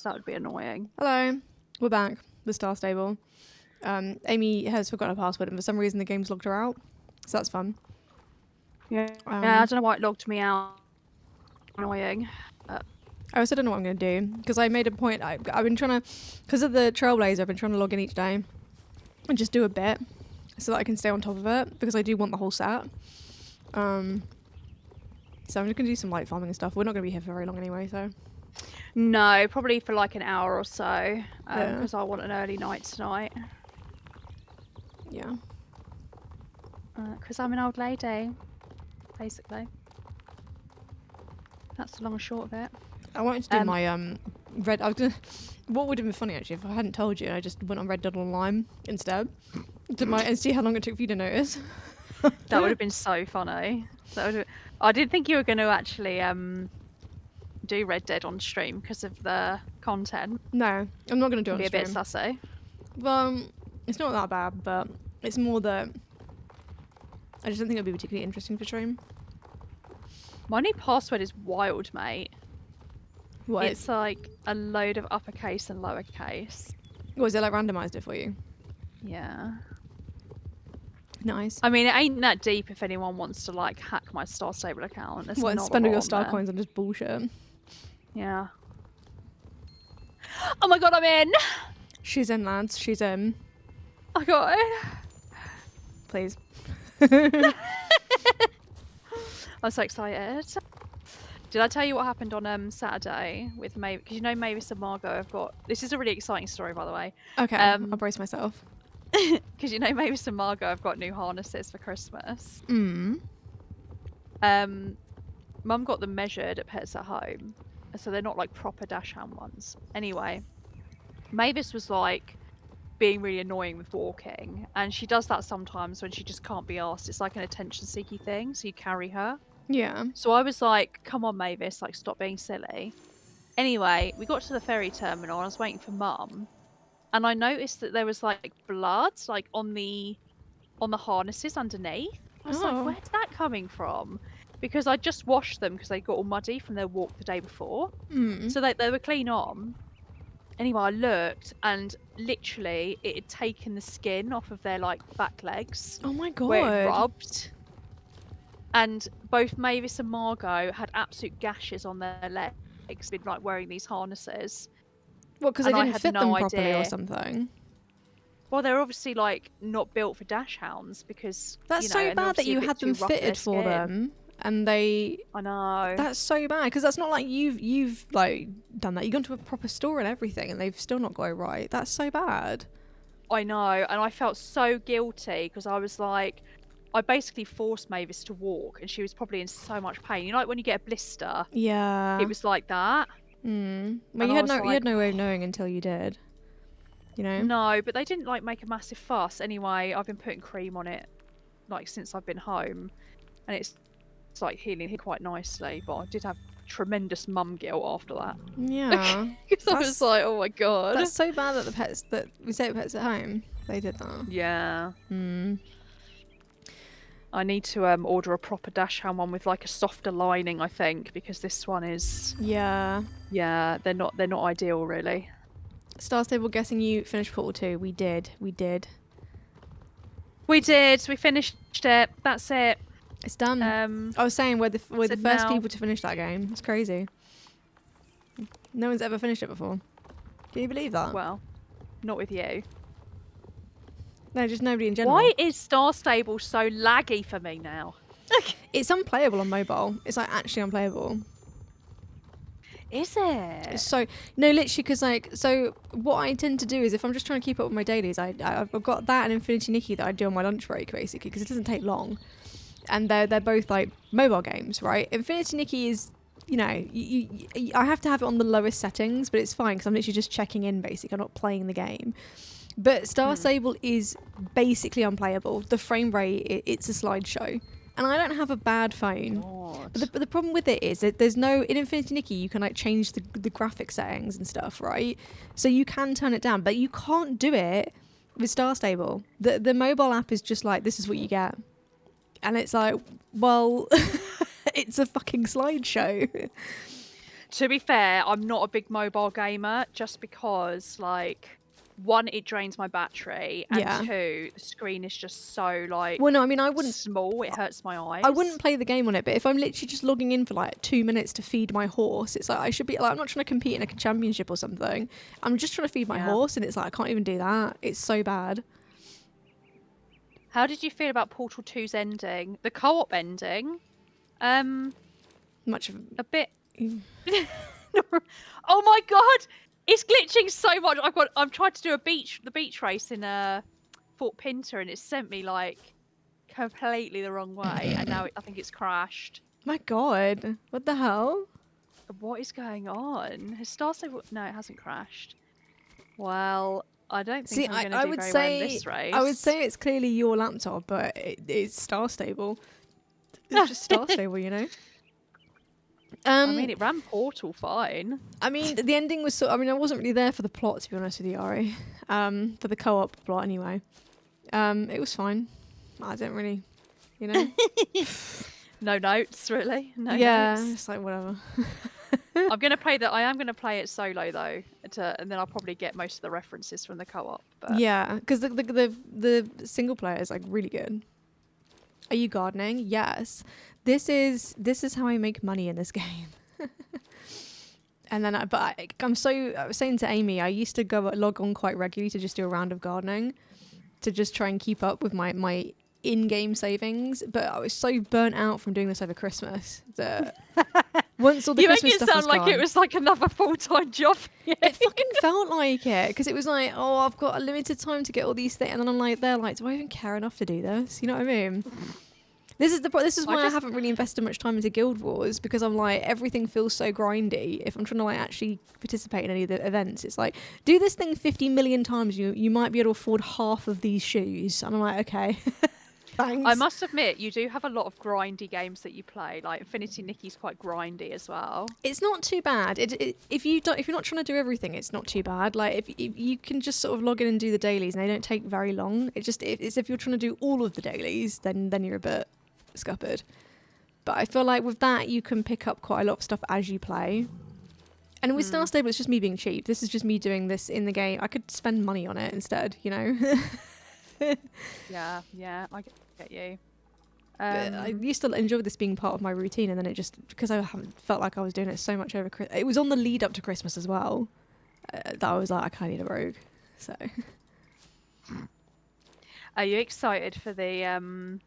That would be annoying. Hello, we're back with Star Stable. Amy has forgotten her password and for some reason the game's logged her out. So that's fun. Yeah, I don't know why it logged me out. Annoying. I also don't know what I'm going to do because I made a point. I've been trying to, because of the Trailblazer, I've been trying to log in each day and just do a bit so that I can stay on top of it because I do want the whole set. So I'm just going to do some light farming and stuff. We're not going to be here for very long anyway, so. No, probably for like an hour or so Yeah. because I want an early night tonight. Yeah. Because I'm an old lady, basically. That's the long and short of it. I wanted to do my red. I was gonna. What would have been funny actually if I hadn't told you and I just went on Red Dead Online instead, and see how long it took for you to notice. That would have been so funny. I didn't think you were going to actually do Red Dead on stream because of the content. No, I'm not gonna do it on Be a stream. bit sussy. Well, it's not that bad, but it's more that I just don't think it'd be particularly interesting for stream. My new password is wild, mate. What? It's like a load of uppercase and lowercase. Was it like randomized it for you? Yeah. Nice. I mean, it ain't that deep if anyone wants to like hack my Star Stable account. There's What, and not a spend all lot your on star there. coins on just bullshit? Yeah. Oh my god, I'm in! She's in, lads. She's in. I got it. Please. I'm so excited. Did I tell you what happened on Saturday with Mavis? Because you know Mavis and Margot have got... This is a really exciting story, by the way. Okay, I'll brace myself. Because you know Mavis and Margot have got new harnesses for Christmas. Mm. Mum got them measured at Pets at Home. So they're not like proper dash hand ones. Anyway, Mavis was like being really annoying with walking. And she does that sometimes when she just can't be asked. It's like an attention-seeking thing. So you carry her. Yeah. So I was like, come on, Mavis, like, stop being silly. Anyway, we got to the ferry terminal and I was waiting for Mum. And I noticed that there was, like, blood, like, on the harnesses underneath. I was like, where's that coming from? Because I just washed them because they got all muddy from their walk the day before. Mm. So they were clean on. Anyway, I looked and literally it had taken the skin off of their, like, back legs. Oh my god. Where it rubbed. And both Mavis and Margot had absolute gashes on their legs, been like wearing these harnesses. What, because they And I didn't had fit no them properly idea. or something? Well, they're obviously like not built for dash hounds because That's you know, so and they're bad that obviously a you bit had too them rough for their fitted for skin. them, and they. I know. That's so bad because that's not like you've like done that. You've gone to a proper store and everything, and they've still not got it right. That's so bad. I know, and I felt so guilty because I was like, I basically forced Mavis to walk, and she was probably in so much pain. You know, like when you get a blister. Yeah. It was like that. Mm. Well, And you I had was no you like, had no way of knowing until you did. You know. No, but they didn't like make a massive fuss. Anyway, I've been putting cream on it like since I've been home, and it's like healing quite nicely. But I did have tremendous mum guilt after that. Yeah. Because I was like, oh my god. That's so bad that the pets that we say Pets at Home, they did that. Yeah. Mm. I need to order a proper dash hand one with like a softer lining, I think, because this one is Yeah. they're not ideal really. Star Stable, guessing you finished Portal 2. We did. We finished it. That's it. It's done. I was saying we're the first now... people to finish that game. It's crazy. No one's ever finished it before. Can you believe that? Well, not with you. No, just nobody in general. Why is Star Stable so laggy for me now? It's unplayable on mobile. It's like actually unplayable. Is it? It's so no, literally, because like, so what I tend to do is if I'm just trying to keep up with my dailies, I've got that and Infinity Nikki that I do on my lunch break basically because it doesn't take long, and they're both like mobile games, right? Infinity Nikki is, you know, I have to have it on the lowest settings, but it's fine because I'm literally just checking in basically. I'm not playing the game. But Star Stable is basically unplayable. The frame rate, it's a slideshow. And I don't have a bad phone. But the problem with it is that there's no... In Infinity Nikki, you can like change the graphic settings and stuff, right? So you can turn it down. But you can't do it with Star Stable. The mobile app is just like, this is what you get. And it's like, well, it's a fucking slideshow. To be fair, I'm not a big mobile gamer just because, like, one, it drains my battery, and Yeah. two, the screen is just so, like, Well, no, I mean, small, it hurts my I wouldn't eyes. play the game on it, but if I'm literally just logging in for like 2 minutes to feed my horse, it's like I should be like, I'm not trying to compete in a championship or something. I'm just trying to feed my Yeah. horse, and it's like I can't even do that. It's so bad. How did you feel about Portal 2's ending? The co-op ending? Um, Much of a bit. Oh my god, it's glitching so much. I'm trying to do the beach race in Fort Pinter, and it sent me like completely the wrong way, and now I think it's crashed. my god, what the hell? What is going on? Has Star Stable? No, it hasn't crashed. Well, I don't See, think I'm going to I do would very well in say this race. I would say it's clearly your laptop, but it's Star Stable. It's just Star Stable, you know. I mean, it ran Portal fine. I mean, the ending was I mean, I wasn't really there for the plot, to be honest with you, Ari. For the co-op plot, anyway. It was fine. I don't really, you know. No notes, really. No Yeah, notes. it's like whatever. I'm gonna play that. I am gonna play it solo though, and then I'll probably get most of the references from the co-op. But Yeah, because the single player is like really good. Are you gardening? Yes. This is how I make money in this game. And then, I was saying to Amy, I used to log on quite regularly to just do a round of gardening, to just try and keep up with my in-game savings. But I was so burnt out from doing this over Christmas that once all the you make Christmas it stuff sound was like gone, it was like another full-time job. it fucking felt like it, because it was like, oh, I've got a limited time to get all these things, and then I'm like, they're like, do I even care enough to do this? You know what I mean? This is why I haven't really invested much time into Guild Wars, because I'm like, everything feels so grindy. If I'm trying to like actually participate in any of the events, it's like, do this thing 50 million times, you might be able to afford half of these shoes. And I'm like, okay, thanks. I must admit, you do have a lot of grindy games that you play. Like Infinity Nikki's quite grindy as well. It's not too bad. If you're not trying to do everything, it's not too bad. Like if you can just sort of log in and do the dailies, and they don't take very long. It's if you're trying to do all of the dailies, then you're a bit scuppered. But I feel like with that, you can pick up quite a lot of stuff as you play. And with Star Stable, it's just me being cheap. This is just me doing this in the game. I could spend money on it instead, you know. Yeah, I get you. I used to enjoy this being part of my routine, and then it just, because I haven't felt like I was doing it so much over Christmas. It was on the lead up to Christmas as well, that I was like, I kind of need a rogue. So, are you excited for the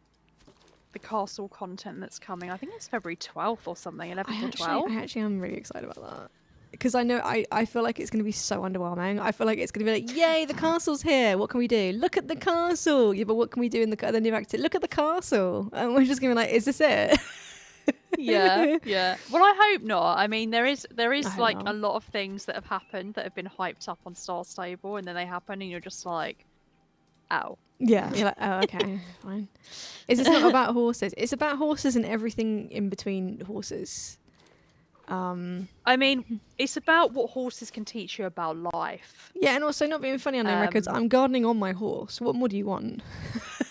castle content that's coming? I think it's February 12th or something, 11th or 12th. I actually am really excited about that. Because I know I feel like it's going to be so underwhelming. I feel like it's going to be like, yay, the castle's here. What can we do? Look at the castle. Yeah, but what can we do in the new activity? Look at the castle. And we're just going to be like, is this it? Yeah. Well, I hope not. I mean, there is like not. a lot of things that have happened that have been hyped up on Star Stable, and then they happen, and you're just like, ow. Yeah, you're like, oh, okay, fine. Is this not about horses? It's about horses and everything in between horses. I mean, it's about what horses can teach you about life. Yeah, and also not being funny on their records. I'm gardening on my horse. What more do you want?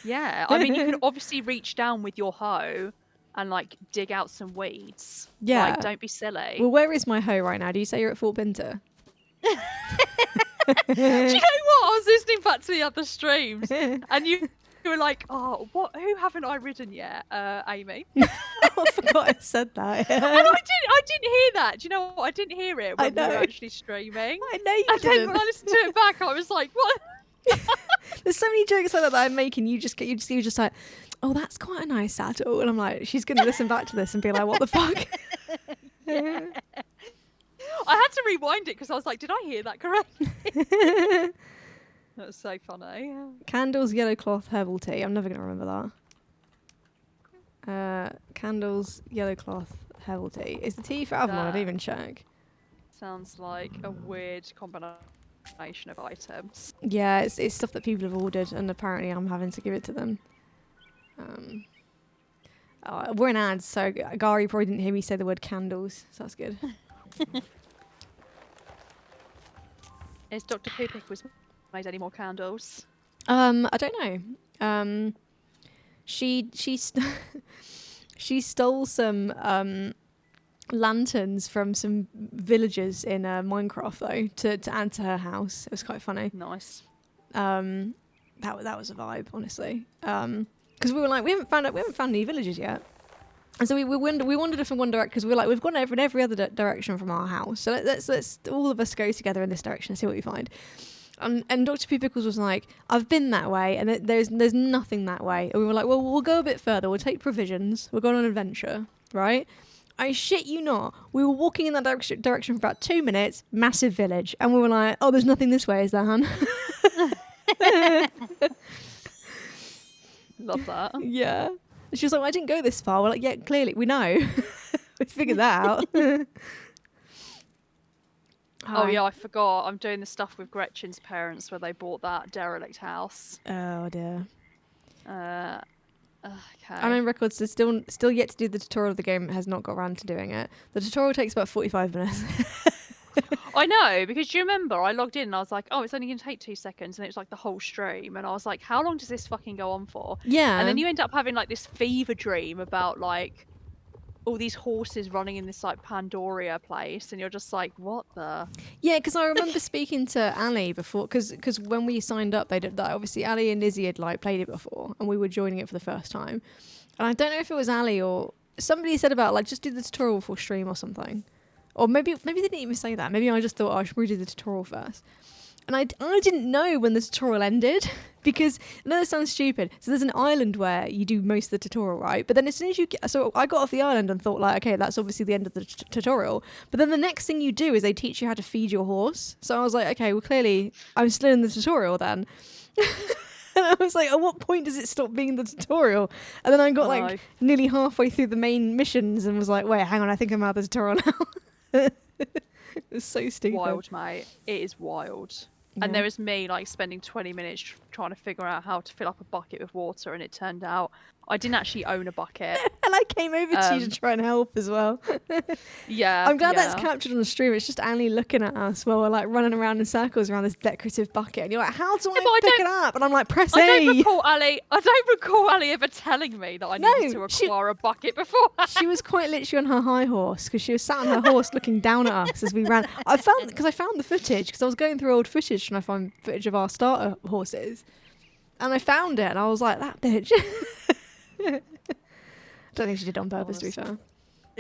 Yeah, I mean, you can obviously reach down with your hoe and like dig out some weeds. Yeah. Like, don't be silly. Well, where is my hoe right now? Do you say you're at Fort Pinter? Do you know what? I was listening back to the other streams, and you were like, "Oh, what? Who haven't I ridden yet?" Amy. Oh, I forgot I said that. And I didn't hear that. Do you know what? I didn't hear it when we were actually streaming. I know you and didn't. then when I listened to it back, I was like, "What?" There's so many jokes like that I'm making. You're just like, oh, that's quite a nice saddle, and I'm like, she's gonna listen back to this and be like, what the fuck? Yeah. I had to rewind it because I was like, did I hear that correctly? That was so funny. Candles, yellow cloth, herbal tea. I'm never gonna remember that. Candles, yellow cloth, herbal tea. Is the tea for Avalon? I didn't even check. Sounds like a weird combination of items. Yeah, it's stuff that people have ordered, and apparently I'm having to give it to them. We're in ads, so Gary probably didn't hear me say the word candles, so that's good. Is Dr. Poopik was made any more candles? I don't know. She she stole some lanterns from some villagers in Minecraft though to add to her house. It was quite funny. Nice. That was a vibe, honestly. Because we were like, we haven't found any villages yet. And so we wandered off in one direction because we were like, we've gone over in every other direction from our house. So let's all of us go together in this direction and see what we find. And Dr. P. Pickles was like, I've been that way, and there's nothing that way. And we were like, well, we'll go a bit further. We'll take provisions. We'll go on an adventure, right? I shit you not. We were walking in that direction for about 2 minutes. Massive village, and we were like, oh, there's nothing this way, is there, hun? Love that. Yeah. She was like, well, I didn't go this far. We're like, yeah, clearly we know. We figured that out. Oh yeah, I forgot. I'm doing the stuff with Gretchen's parents where they bought that derelict house. Oh dear. Okay. I'm in records to still yet to do the tutorial of the game. Has not got around to doing it. The tutorial takes about 45 minutes. I know, because do you remember I logged in and I was like, oh, it's only going to take 2 seconds, and it was like the whole stream, and I was like, how long does this fucking go on for? Yeah. And then you end up having like this fever dream about like all these horses running in this like Pandoria place, and you're just like, what the? Yeah, because I remember speaking to Ali before, because when we signed up, they did that. Obviously, Ali and Izzy had like played it before, and we were joining it for the first time. And I don't know if it was Ali or somebody said about like just do the tutorial before stream or something. Or maybe they didn't even say that. Maybe I just thought, I should redo the tutorial first. And I didn't know when the tutorial ended because, I know this sounds stupid. So there's an island where you do most of the tutorial, right? But then as soon as you get, so I got off the island and thought like, okay, that's obviously the end of the tutorial. But then the next thing you do is they teach you how to feed your horse. So I was like, okay, well clearly I'm still in the tutorial then. And I was like, at what point does it stop being the tutorial? And then I got like nearly halfway through the main missions and was like, wait, hang on, I think I'm out of the tutorial now. It was so stupid. Wild, mate. It is wild. Yeah. And there was me like spending 20 minutes trying to figure out how to fill up a bucket with water, and it turned out I didn't actually own a bucket. And I came over to you to try and help as well. Yeah. I'm glad that's captured on the stream. It's just Annie looking at us while we're like running around in circles around this decorative bucket. And you're like, how do I pick it up? And I'm like, press A. I don't recall Ali ever telling me that I needed to acquire a bucket before. She was quite literally on her high horse because she was sat on her horse looking down at us as we ran. I found the footage because I was going through old footage trying to find footage of our starter horses. And I found it and I was like, that bitch. I don't think she did it on purpose, to be fair.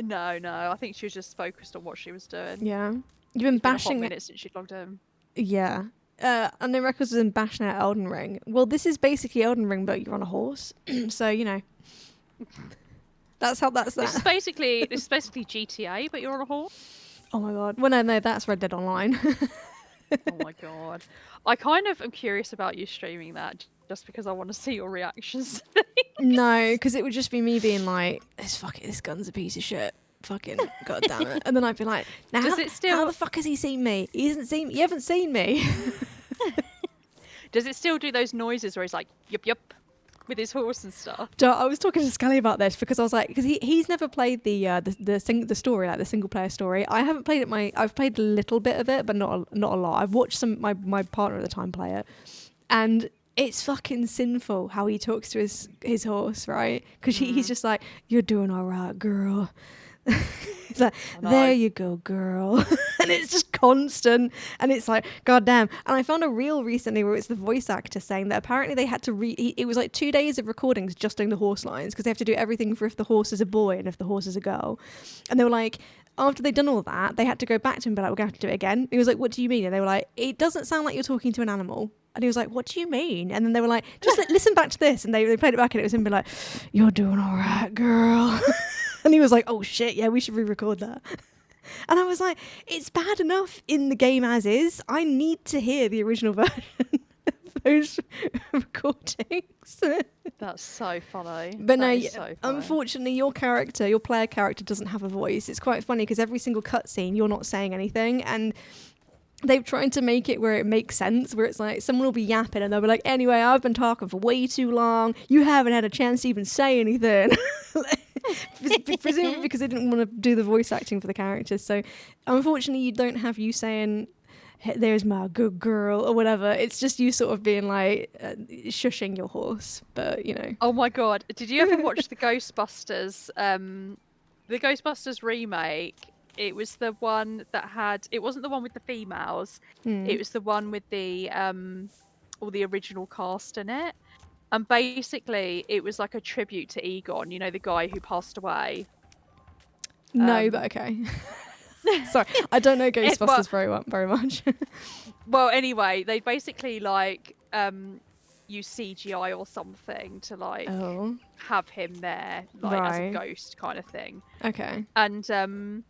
No, I think she was just focused on what she was doing. Yeah. You've been bashing minutes since she logged in. Yeah. And then Records has been bashing out Elden Ring. Well, this is basically Elden Ring, but you're on a horse. So, you know. That's that. This is basically GTA, but you're on a horse. Oh my god. Well, no, that's Red Dead Online. Oh my god. I kind of am curious about you streaming that just because I want to see your reactions. No, because it would just be me being like, this gun's a piece of shit. Fucking god damn it. And then I'd be like, now how the fuck has he seen me? You haven't seen me. Does it still do those noises where he's like, yup, with his horse and stuff? I was talking to Scully about this because I was like, because he's never played the story, like the single player story. I haven't played it. I've played a little bit of it, but not a lot. I've watched my partner at the time play it, and it's fucking sinful how he talks to his horse, right? Because he's just like, you're doing all right, girl. It's like, there you go, girl. And it's just constant. And it's like, god damn. And I found a reel recently where it's the voice actor saying that apparently they had to it was like 2 days of recordings just doing the horse lines because they have to do everything for if the horse is a boy and if the horse is a girl. And they were like, after they'd done all that, they had to go back to him and be like, we're going to have to do it again. And he was like, what do you mean? And they were like, it doesn't sound like you're talking to an animal. And he was like, what do you mean? And then they were like, just listen back to this. And they played it back and it was him being like, you're doing all right, girl. And he was like, oh shit, yeah, we should re-record that. And I was like, it's bad enough in the game as is. I need to hear the original version of those recordings. That's so funny. But no, unfortunately, your player character doesn't have a voice. It's quite funny because every single cutscene, you're not saying anything. And they've tried to make it where it makes sense, where it's like someone will be yapping and they'll be like, anyway, I've been talking for way too long. You haven't had a chance to even say anything. Presumably because they didn't want to do the voice acting for the characters. So unfortunately, you don't have you saying, hey, there's my good girl or whatever. It's just you sort of being like shushing your horse. But, you know. Oh my god. Did you ever watch the Ghostbusters the Ghostbusters remake, it was the one that had, it wasn't the one with the females. Hmm. It was the one with the all the original cast in it. And basically it was like a tribute to Egon, you know, the guy who passed away. No, but Um okay. Sorry, I don't know well, Ghostbusters very much. anyway, they basically like use CGI or something to like Oh, have him there like as a right. ghost kind of thing. Okay. And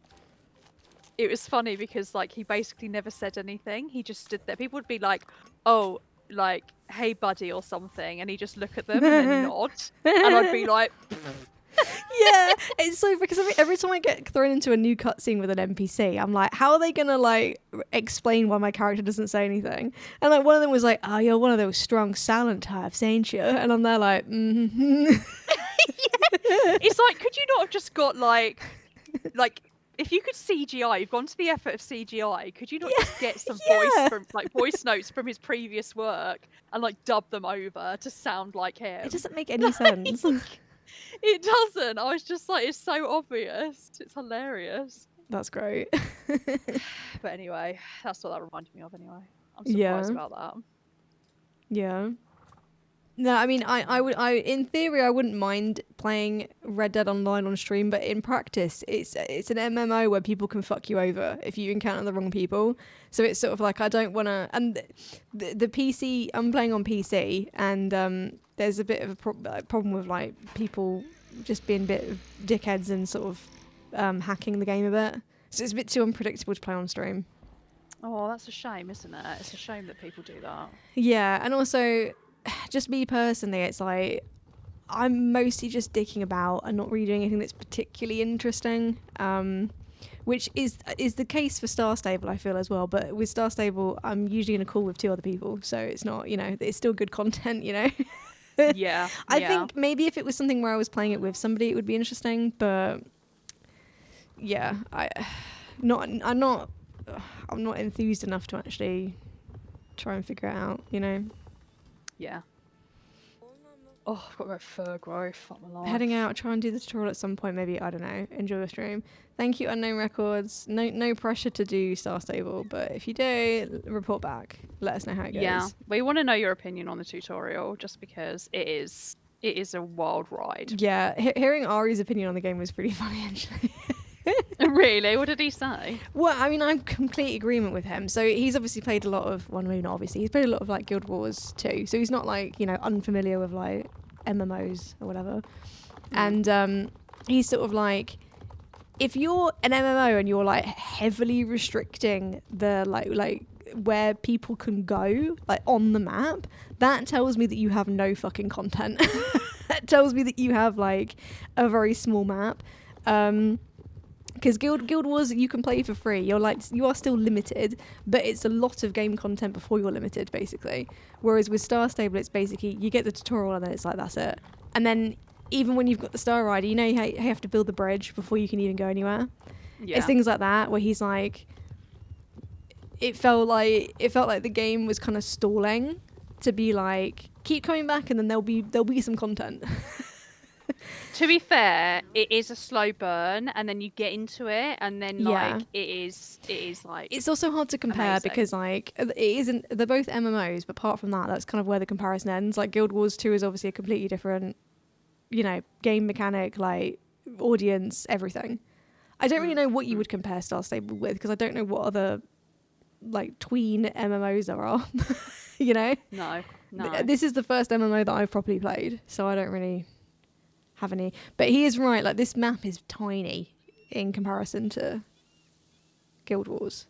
it was funny because like he basically never said anything. He just stood there. People would be like, "Oh, like, hey buddy" or something, and he just look at them and then nod. And I'd be like, Yeah, it's so because every time I get thrown into a new cutscene with an NPC, I'm like, how are they gonna like explain why my character doesn't say anything? And like one of them was like, "Oh, you're one of those strong silent types, ain't you?" And I'm there like, mm-hmm. yeah. It's like, could you not have just got like if you could CGI, you've gone to the effort of CGI, could you not Yeah, just get some yeah. voice notes from his previous work and like dub them over to sound like It him? doesn't make any sense. Like, it doesn't. I was just like, it's so obvious. It's hilarious. That's great. But anyway, that's what that reminded me of anyway. I'm surprised Yeah, about that. yeah. No, I mean, in theory, I wouldn't mind playing Red Dead Online on stream, but in practice, it's an MMO where people can fuck you over if you encounter the wrong people. So it's sort of like I don't want to. And the PC, I'm playing on PC, and there's a bit of a problem with like people just being a bit of dickheads and sort of hacking the game a bit. So it's a bit too unpredictable to play on stream. Oh, that's a shame, isn't it? It's a shame that people do that. Yeah, and also, just me personally, it's like I'm mostly just dicking about and not really doing anything that's particularly interesting, which is the case for Star Stable, I feel, as well. But with Star Stable, I'm usually in a call with 2 other people, so it's not, it's still good content, Yeah, I yeah. think maybe if it was something where I was playing it with somebody, it would be interesting. But yeah, I'm not enthused enough to actually try and figure it out. Yeah. Oh, I've got to go fur growth. Fuck my life. Heading out, try and do the tutorial at some point, maybe, I don't know, enjoy the stream. Thank you, Unknown Records. No pressure to do Star Stable, but if you do, report back. Let us know how it goes. Yeah, we want to know your opinion on the tutorial, just because it is a wild ride. Yeah, hearing Ari's opinion on the game was pretty funny, actually. Really? What did he say? Well, I mean, I'm complete agreement with him. So he's obviously played a lot of, well, maybe not obviously, he's played a lot of like Guild Wars too. So he's not like, unfamiliar with like MMOs or whatever. And he's sort of like, if you're an MMO and you're like heavily restricting the like where people can go like on the map, that tells me that you have no fucking content. It tells me that you have like a very small map. Because Guild Wars you can play for free. You are still limited, but it's a lot of game content before you're limited, basically. Whereas with Star Stable, it's basically you get the tutorial and then it's like that's it. And then even when you've got the Star Rider, you have to build the bridge before you can even go anywhere. Yeah. It's things like that where he's like, it felt like the game was kind of stalling to be like keep coming back and then there'll be some content. To be fair, it is a slow burn, and then you get into it, and then like it is like it's also hard to compare amazing. because like it isn't. They're both MMOs, but apart from that, that's kind of where the comparison ends. Like Guild Wars 2 is obviously a completely different, game mechanic, like audience, everything. I don't really know what you would compare Star Stable with because I don't know what other like tween MMOs there are. No. This is the first MMO that I've properly played, so I don't really have any. But he is right, like this map is tiny in comparison to Guild Wars.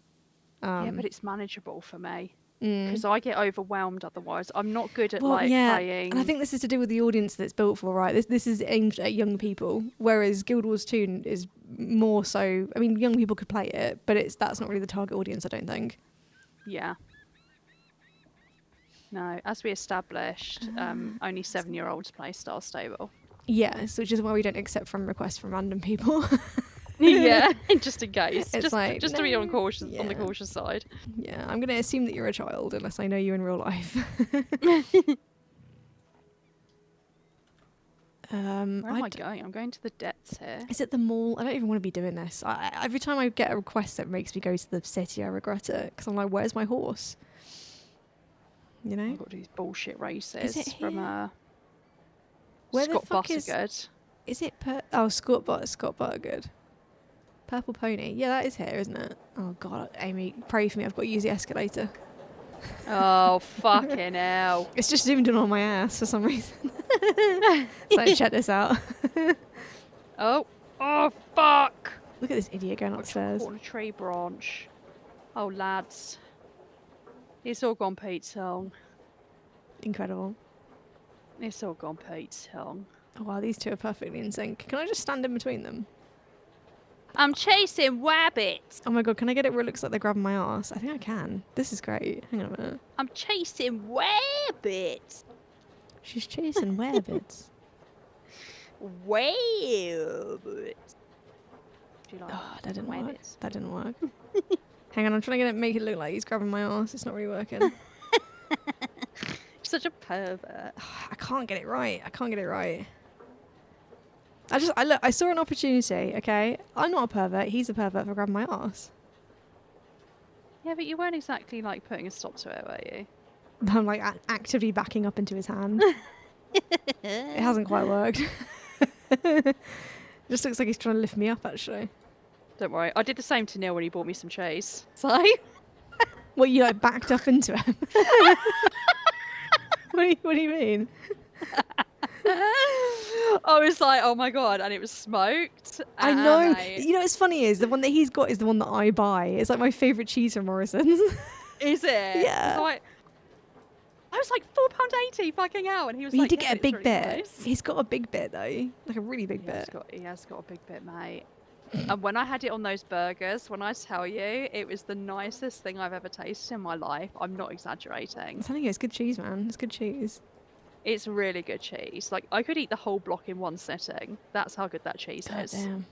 Yeah, but it's manageable for me because I get overwhelmed otherwise. I'm not good at playing. And I think this is to do with the audience that's built for, right? This is aimed at young people, whereas Guild Wars 2 is more so. I mean, young people could play it, but that's not really the target audience, I don't think. Yeah. No, as we established, only 7-year-olds play Star Stable. Yes, which is why we don't accept friend requests from random people. Yeah, just in case. It's just to be on the cautious side. Yeah, I'm going to assume that you're a child unless I know you in real life. Where am I going? I'm going to the depths here. Is it the mall? I don't even want to be doing this. Every time I get a request that makes me go to the city, I regret it because I'm like, where's my horse? You know? I've got to do these bullshit Is races it from here? Where the Scott fuck is Buttergood. it? Scott Buttergood. Purple Pony. Yeah, that is here, isn't it? Oh god, Amy, pray for me. I've got to use the escalator. Oh, fucking hell. It's just zoomed in on my ass for some reason. So check this out. Oh fuck. Look at this idiot going Got upstairs. caught on a tree branch. Oh, lads. It's all gone Pete Tong. Incredible. It's all gone Pete Tong. Oh wow, these two are perfectly in sync. Can I just stand in between them? I'm chasing wabbits. Oh my god, can I get it where it looks like they're grabbing my ass? I think I can. This is great. Hang on a minute. I'm chasing wabbits. She's chasing werebits. Wabbits. Do you like Oh, that didn't work. wabbits? That didn't work. Hang on, I'm trying to make it look like he's grabbing my ass. It's not really working. You're such a pervert. I can't get it right. I saw an opportunity, okay? I'm not a pervert. He's a pervert for grabbing my ass. Yeah, but you weren't exactly like putting a stop to it, were you? I'm like actively backing up into his hand. It hasn't quite worked. It just looks like he's trying to lift me up, actually. Don't worry. I did the same to Neil when he bought me some cheese. So. What, you like backed up into him? What do you mean? I was like, oh my god, and it was smoked. I know. You know what's funny is the one that he's got is the one that I buy. It's like my favourite cheese from Morrison's. Is it? Yeah. So I was like £4.80 fucking hell, and he was Well, like, he did yeah, get a it's big really bit. nice. He's got a big bit though, like a really big bit. He has got a big bit, mate. And when I had it on those burgers, when I tell you, it was the nicest thing I've ever tasted in my life. I'm not exaggerating. I'm telling you, it's good cheese, man. It's good cheese. It's really good cheese. Like, I could eat the whole block in one sitting. That's how good that cheese God is. damn.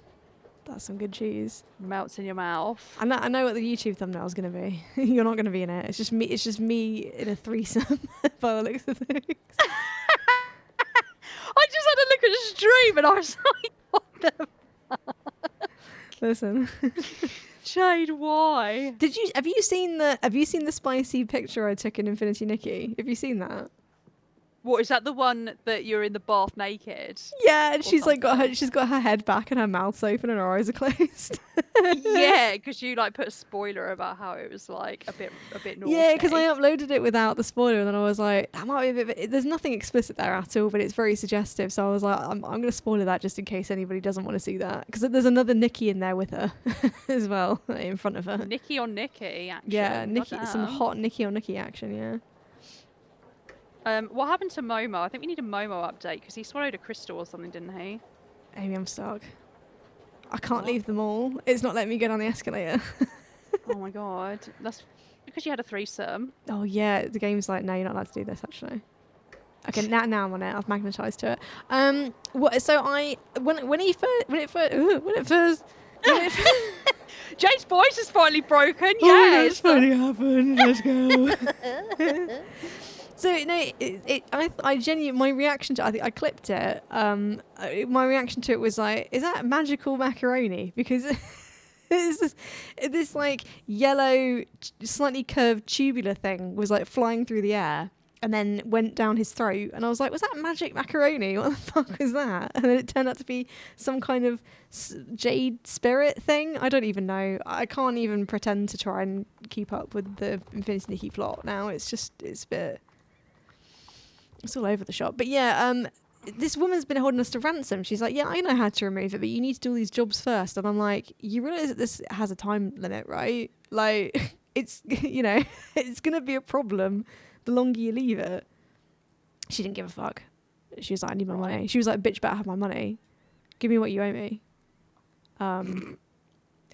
That's some good cheese. Melts in your mouth. I know what the YouTube thumbnail is going to be. You're not going to be in it. It's just me in a threesome by the looks of things. I just had a look at the stream and I was like, what the Listen. Jade, why? Have you seen the spicy picture I took in Infinity Nikki? Have you seen that? What, is that the one that you're in the bath naked? Yeah, and Or she's something? got her head back and her mouth's open and her eyes are closed. Yeah, because you like put a spoiler about how it was like a bit naughty. Yeah, because I uploaded it without the spoiler, and then I was like, that might be a bit. There's nothing explicit there at all, but it's very suggestive. So I was like, I'm going to spoiler that just in case anybody doesn't want to see that, because there's another Nikki in there with her as well, in front of her. Nikki on Nikki, action. Yeah, Nikki, some Goddamn. hot Nikki on Nikki action. Yeah. What happened to Momo? I think we need a Momo update because he swallowed a crystal or something, didn't he? Amy, I'm stuck. I can't What? leave them all. It's not letting me get on the escalator. Oh my god, that's because you had a threesome. Oh yeah, the game's like, no, you're not allowed to do this actually. Okay, now I'm on it. I've magnetised to it. What? So when it first. Jade's voice is finally broken. Oh, Yes. it's finally happened. Let's go. So no, I genuinely, my reaction to, I think I clipped it. My reaction to it was like, is that magical macaroni? Because it's this like yellow, slightly curved tubular thing was like flying through the air and then went down his throat, and I was like, was that magic macaroni? What the fuck was that? And then it turned out to be some kind of jade spirit thing. I don't even know. I can't even pretend to try and keep up with the Infinity Nikki plot now. It's a bit. It's all over the shop. But yeah, this woman's been holding us to ransom. She's like, yeah, I know how to remove it, but you need to do all these jobs first. And I'm like, you realise that this has a time limit, right? Like, it's, it's going to be a problem the longer you leave it. She didn't give a fuck. She was like, I need my money. She was like, bitch, better have my money. Give me what you owe me. And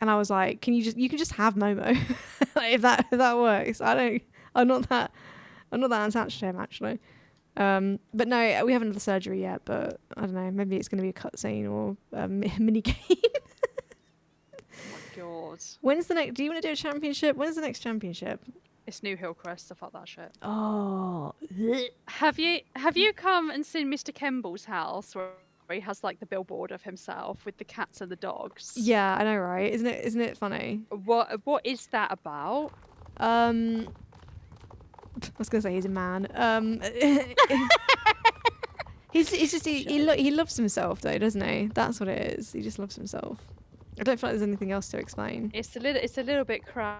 I was like, you can just have Momo if that works. I'm not that attached to him actually. But no, we haven't had the surgery yet, but I don't know, maybe it's going to be a cutscene or a mini game. Oh my god. When's the next, do you want to do a championship? When's the next championship? It's New Hillcrest, so fuck that shit. Oh. Have you come and seen Mr. Kemble's house where he has like the billboard of himself with the cats and the dogs. Yeah, I know, right? Isn't it funny? What is that about? Um, I was gonna say he's a man. He's just he loves himself though, doesn't he? That's what it is. He just loves himself. I don't feel like there's anything else to explain. It's a little bit cray,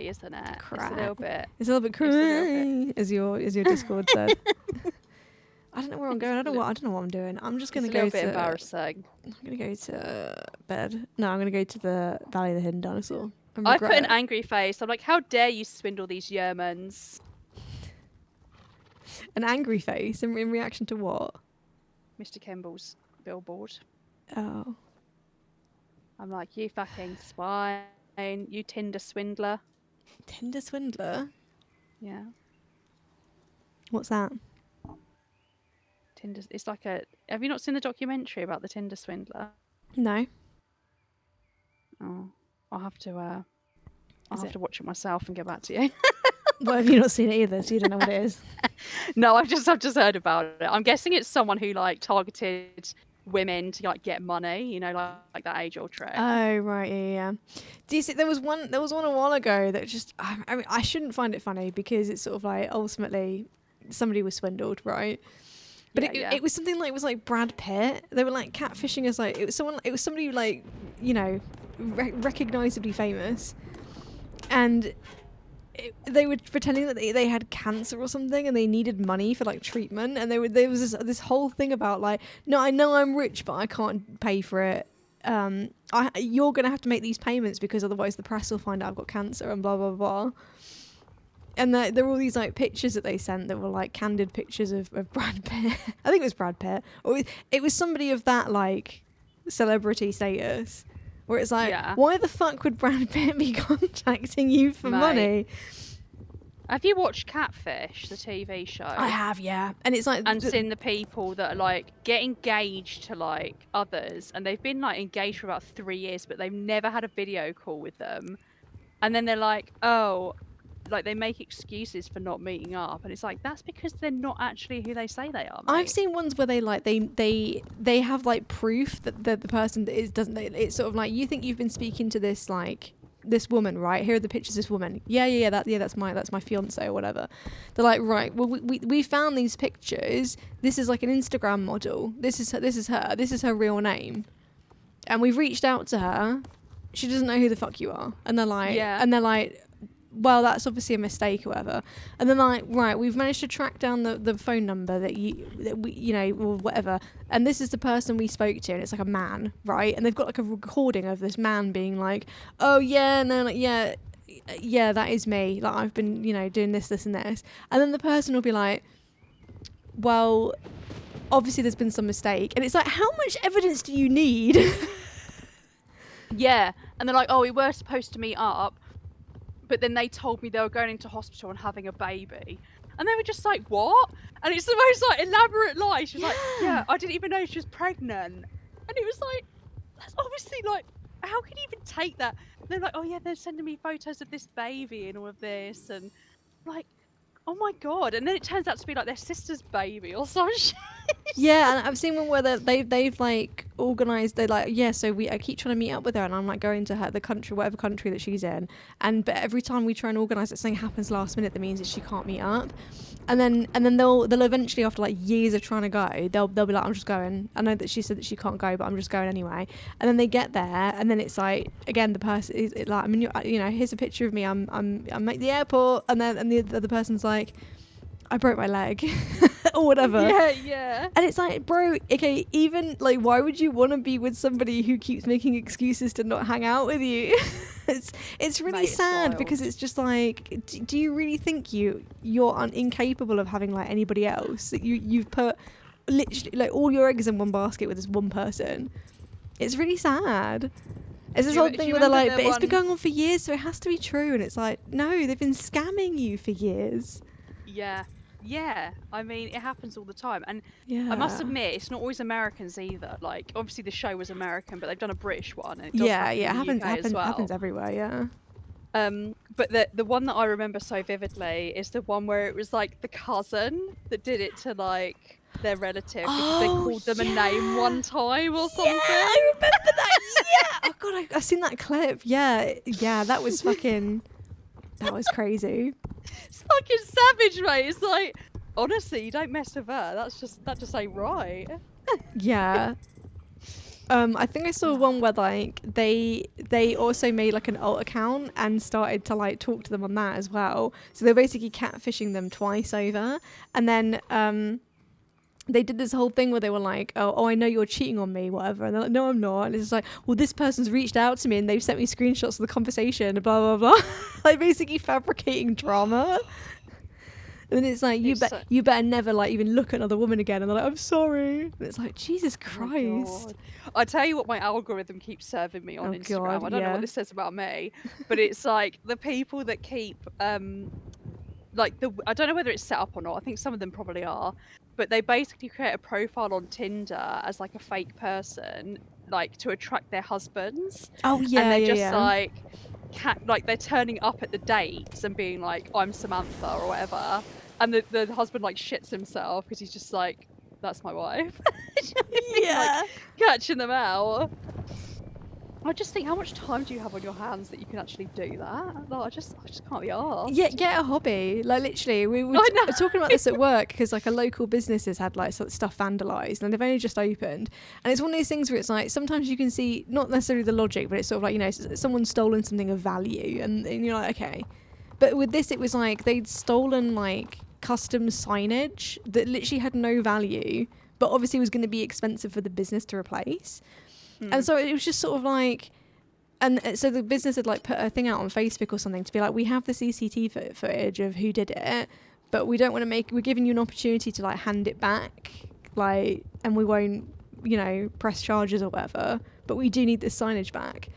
isn't it? It's a Cry. little bit. It's a little bit It's a little bit. cry, as your Discord said. I don't know where I'm going. I don't know what I'm doing. I'm just It's gonna a go little bit to. embarrassing. I'm gonna go to bed. No, I'm gonna go to the Valley of the Hidden Dinosaur. And I put regret an it. angry face. I'm like, how dare you swindle these Yermans? An angry face in reaction to what? Mr. Kimball's billboard. Oh, I'm like, you fucking swine. You Tinder swindler. Tinder swindler. Yeah. What's that? Tinder. It's like a. Have you not seen the documentary about the Tinder swindler? No. Oh, I'll have to. I'll Is have it? to watch it myself and get back to you. Well, have you not seen it either? So you don't know what it is. No, I've just heard about it. I'm guessing it's someone who like targeted women to like get money. You know, like that age-old trick. Oh right, yeah. Do you see? There was one a while ago that just. I mean, I shouldn't find it funny because it's sort of like ultimately somebody was swindled, right? But Yeah. it was something like it was like Brad Pitt. They were like catfishing as like it was somebody like recognizably famous, and they were pretending that they had cancer or something and they needed money for like treatment, and there was this whole thing about like, no, I know I'm rich but I can't pay for it. You're gonna have to make these payments because otherwise the press will find out I've got cancer and blah blah blah. And there were all these like pictures that they sent that were like candid pictures of Brad Pitt. I think it was Brad Pitt, or it was somebody of that like celebrity status. Where it's like, Yeah. why the fuck would Brad Pitt be contacting you for money? Have you watched Catfish, the TV show? I have, yeah. And it's like... And seen the people that are like get engaged to like others, and they've been like engaged for about 3 years, but they've never had a video call with them. And then they're like, oh, like they make excuses for not meeting up, and it's like that's because they're not actually who they say they are. Mate. I've seen ones where they like they have like proof that the person that is doesn't. It's sort of like, you think you've been speaking to this like this woman, right? Here are the pictures of this woman. That's my fiance or whatever. They're like, right, well we found these pictures. This is like an Instagram model. This is her real name, and we've reached out to her. She doesn't know who the fuck you are, and they're like, well, that's obviously a mistake or whatever. And then like, right, we've managed to track down the phone number that we or whatever, and this is the person we spoke to, and it's like a man, right? And they've got like a recording of this man being like, oh yeah, no, like, yeah, that is me, like I've been doing this and this. And then the person will be like, well, obviously there's been some mistake. And it's like, how much evidence do you need? Yeah, and they're like, oh, we were supposed to meet up, but then they told me they were going into hospital and having a baby. And they were just like, what? And it's the most like elaborate lie. She was like, yeah, I didn't even know she was pregnant. And it was like, that's obviously like, how can you even take that? And they're like, oh yeah, they're sending me photos of this baby and all of this. And like, oh my God. And then it turns out to be like their sister's baby or some shit. Yeah, and I've seen one where they've like organised. They're like, yeah, so I keep trying to meet up with her, and I'm like going to her the country, whatever country that she's in, but every time we try and organise it, something happens last minute that means that she can't meet up, and then they'll eventually, after like years of trying to go, they'll be like, I'm just going. I know that she said that she can't go, but I'm just going anyway. And then they get there, and then it's like, again, the person is like, I mean, here's a picture of me. I'm at the airport, and the other person's like, I broke my leg or whatever. Yeah. And it's like, bro, okay, even like, why would you want to be with somebody who keeps making excuses to not hang out with you? it's really sad because it's just like, do you really think you're incapable of having like anybody else? That you've put literally like all your eggs in one basket with this one person. It's really sad. It's this whole thing where they're like, but it's been going on for years, so it has to be true. And it's like, no, they've been scamming you for years. Yeah, I mean, it happens all the time. And yeah. I must admit, it's not always Americans either. Like, obviously the show was American, but they've done a British one. And it does happens everywhere, yeah. But the one that I remember so vividly is the one where it was like the cousin that did it to like their relative because they Oh called them a name yeah, one time or yeah, something. I remember that. Yeah, oh god, I've seen that clip. Yeah, yeah, that was fucking. That was crazy. It's fucking savage, mate. It's like, honestly, you don't mess with her. That just ain't right. Yeah. I think I saw one where like they also made like an alt account and started to like talk to them on that as well. So they're basically catfishing them twice over, and then they did this whole thing where they were like, oh, I know you're cheating on me, whatever. And they're like, no, I'm not. And it's like, well, this person's reached out to me and they've sent me screenshots of the conversation, blah, blah, blah. Like basically fabricating drama. And then it's like, It's you better never like even look at another woman again. And they're like, I'm sorry. And it's like, Jesus oh my Christ. God. I tell you what, my algorithm keeps serving me on Oh Instagram. God, I don't know yeah. what this says about me, but it's like the people that keep like I don't know whether it's set up or not. I think some of them probably are, but they basically create a profile on Tinder as like a fake person, like to attract their husbands, Oh and yeah, they're yeah, just yeah. like like they're turning up at the dates and being like, I'm Samantha or whatever, and the husband like shits himself because he's just like, that's my wife. Do you know what I mean? Like Yeah. catching them out. I just think, how much time do you have on your hands that you can actually do that? Like, I just can't be Yeah, asked. get a hobby. Like literally, we were I know. talking about this at work because like a local business has had like sort of stuff vandalised and they've only just opened. And it's one of these things where it's like sometimes you can see not necessarily the logic, but it's sort of like, you know, someone's stolen something of value and you're like, okay. But with this, it was like they'd stolen like custom signage that literally had no value, but obviously was going to be expensive for the business to replace. And so it was just sort of like, and so the business had like put a thing out on Facebook or something to be like, we have the CCTV footage of who did it, but we don't want to we're giving you an opportunity to like hand it back, like, and we won't, you know, press charges or whatever, but we do need this signage back.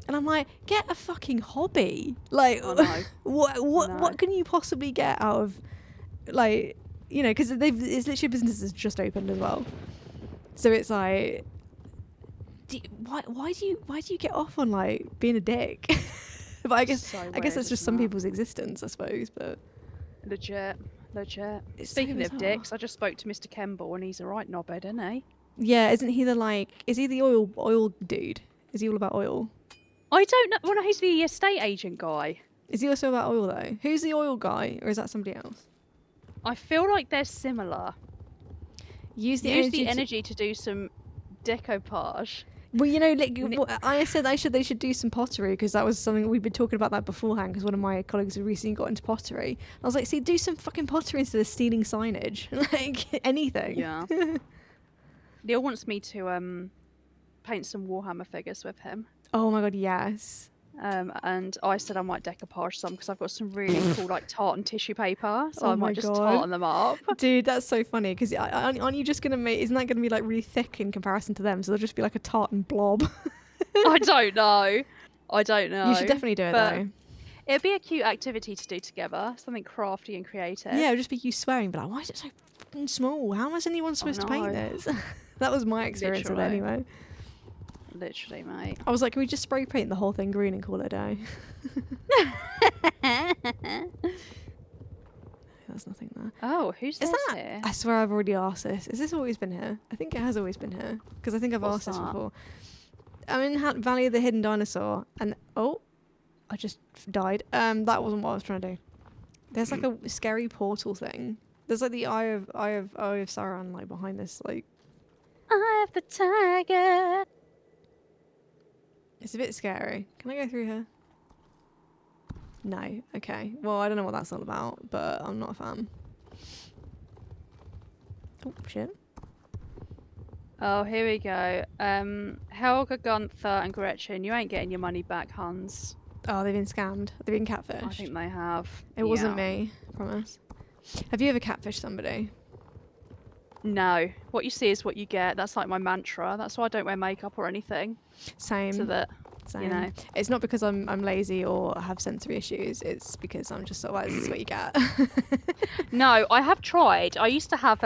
And I'm like, get a fucking hobby. Like, I know. what can you possibly get out of, like, you know, because it's literally business that's just opened as well. So it's like, why do you get off on like being a dick? But I guess So I weird, guess that's just isn't some it? people's existence, I suppose. But Legit. it's so Speaking of bizarre. dicks, I just spoke to Mr. Kemble and he's a right knobhead, isn't he? Yeah, isn't he the like? Is he the oil dude? Is he all about oil? I don't know. Well, no, he's the estate agent guy. Is he also about oil though? Who's the oil guy, or is that somebody else? I feel like they're similar. Use the energy to do some decoupage. Well, you know, like, I said they should do some pottery because that was something we've been talking about that beforehand because one of my colleagues had recently got into pottery. I was like, see, do some fucking pottery instead of stealing signage. Like, anything. Yeah. Neil wants me to paint some Warhammer figures with him. Oh my god, yes. And I said I might decoupage some because I've got some really cool like tartan tissue paper, so Oh I my might just God. tartan them up. Dude, that's so funny because aren't you just gonna make? Isn't that gonna be like really thick in comparison to them? So they'll just be like a tartan blob. I don't know. You should definitely do it though. It'd be a cute activity to do together, something crafty and creative. Yeah, it would just be you swearing, but like, why is it so fucking small? How is anyone supposed to paint this? That was my experience with it anyway. Literally, mate. I was like, can we just spray paint the whole thing green and call it a day? There's nothing there. Oh, who's Is this that? here? I swear I've already asked this. Has this always been here? I think it has always been here because I think I've What's asked this that? before. I'm in Valley of the Hidden Dinosaur, and oh, I just died. That wasn't what I was trying to do. There's like a scary portal thing. There's like the Eye of Sauron like behind this like. Eye of the tiger. It's a bit scary. Can I go through here? No. Okay. Well, I don't know what that's all about, but I'm not a fan. Oh shit. Oh, here we go. Helga, Gunther, and Gretchen. You ain't getting your money back, Hans. Oh, they've been scammed. They've been catfished. I think they have. It wasn't me. Promise. Have you ever catfished somebody? No. What you see is what you get. That's like my mantra. That's why I don't wear makeup or anything. Same. So that, Same. you know. It's not because I'm lazy or have sensory issues. It's because I'm just sort of like, this is what you get. No, I have tried. I used to have.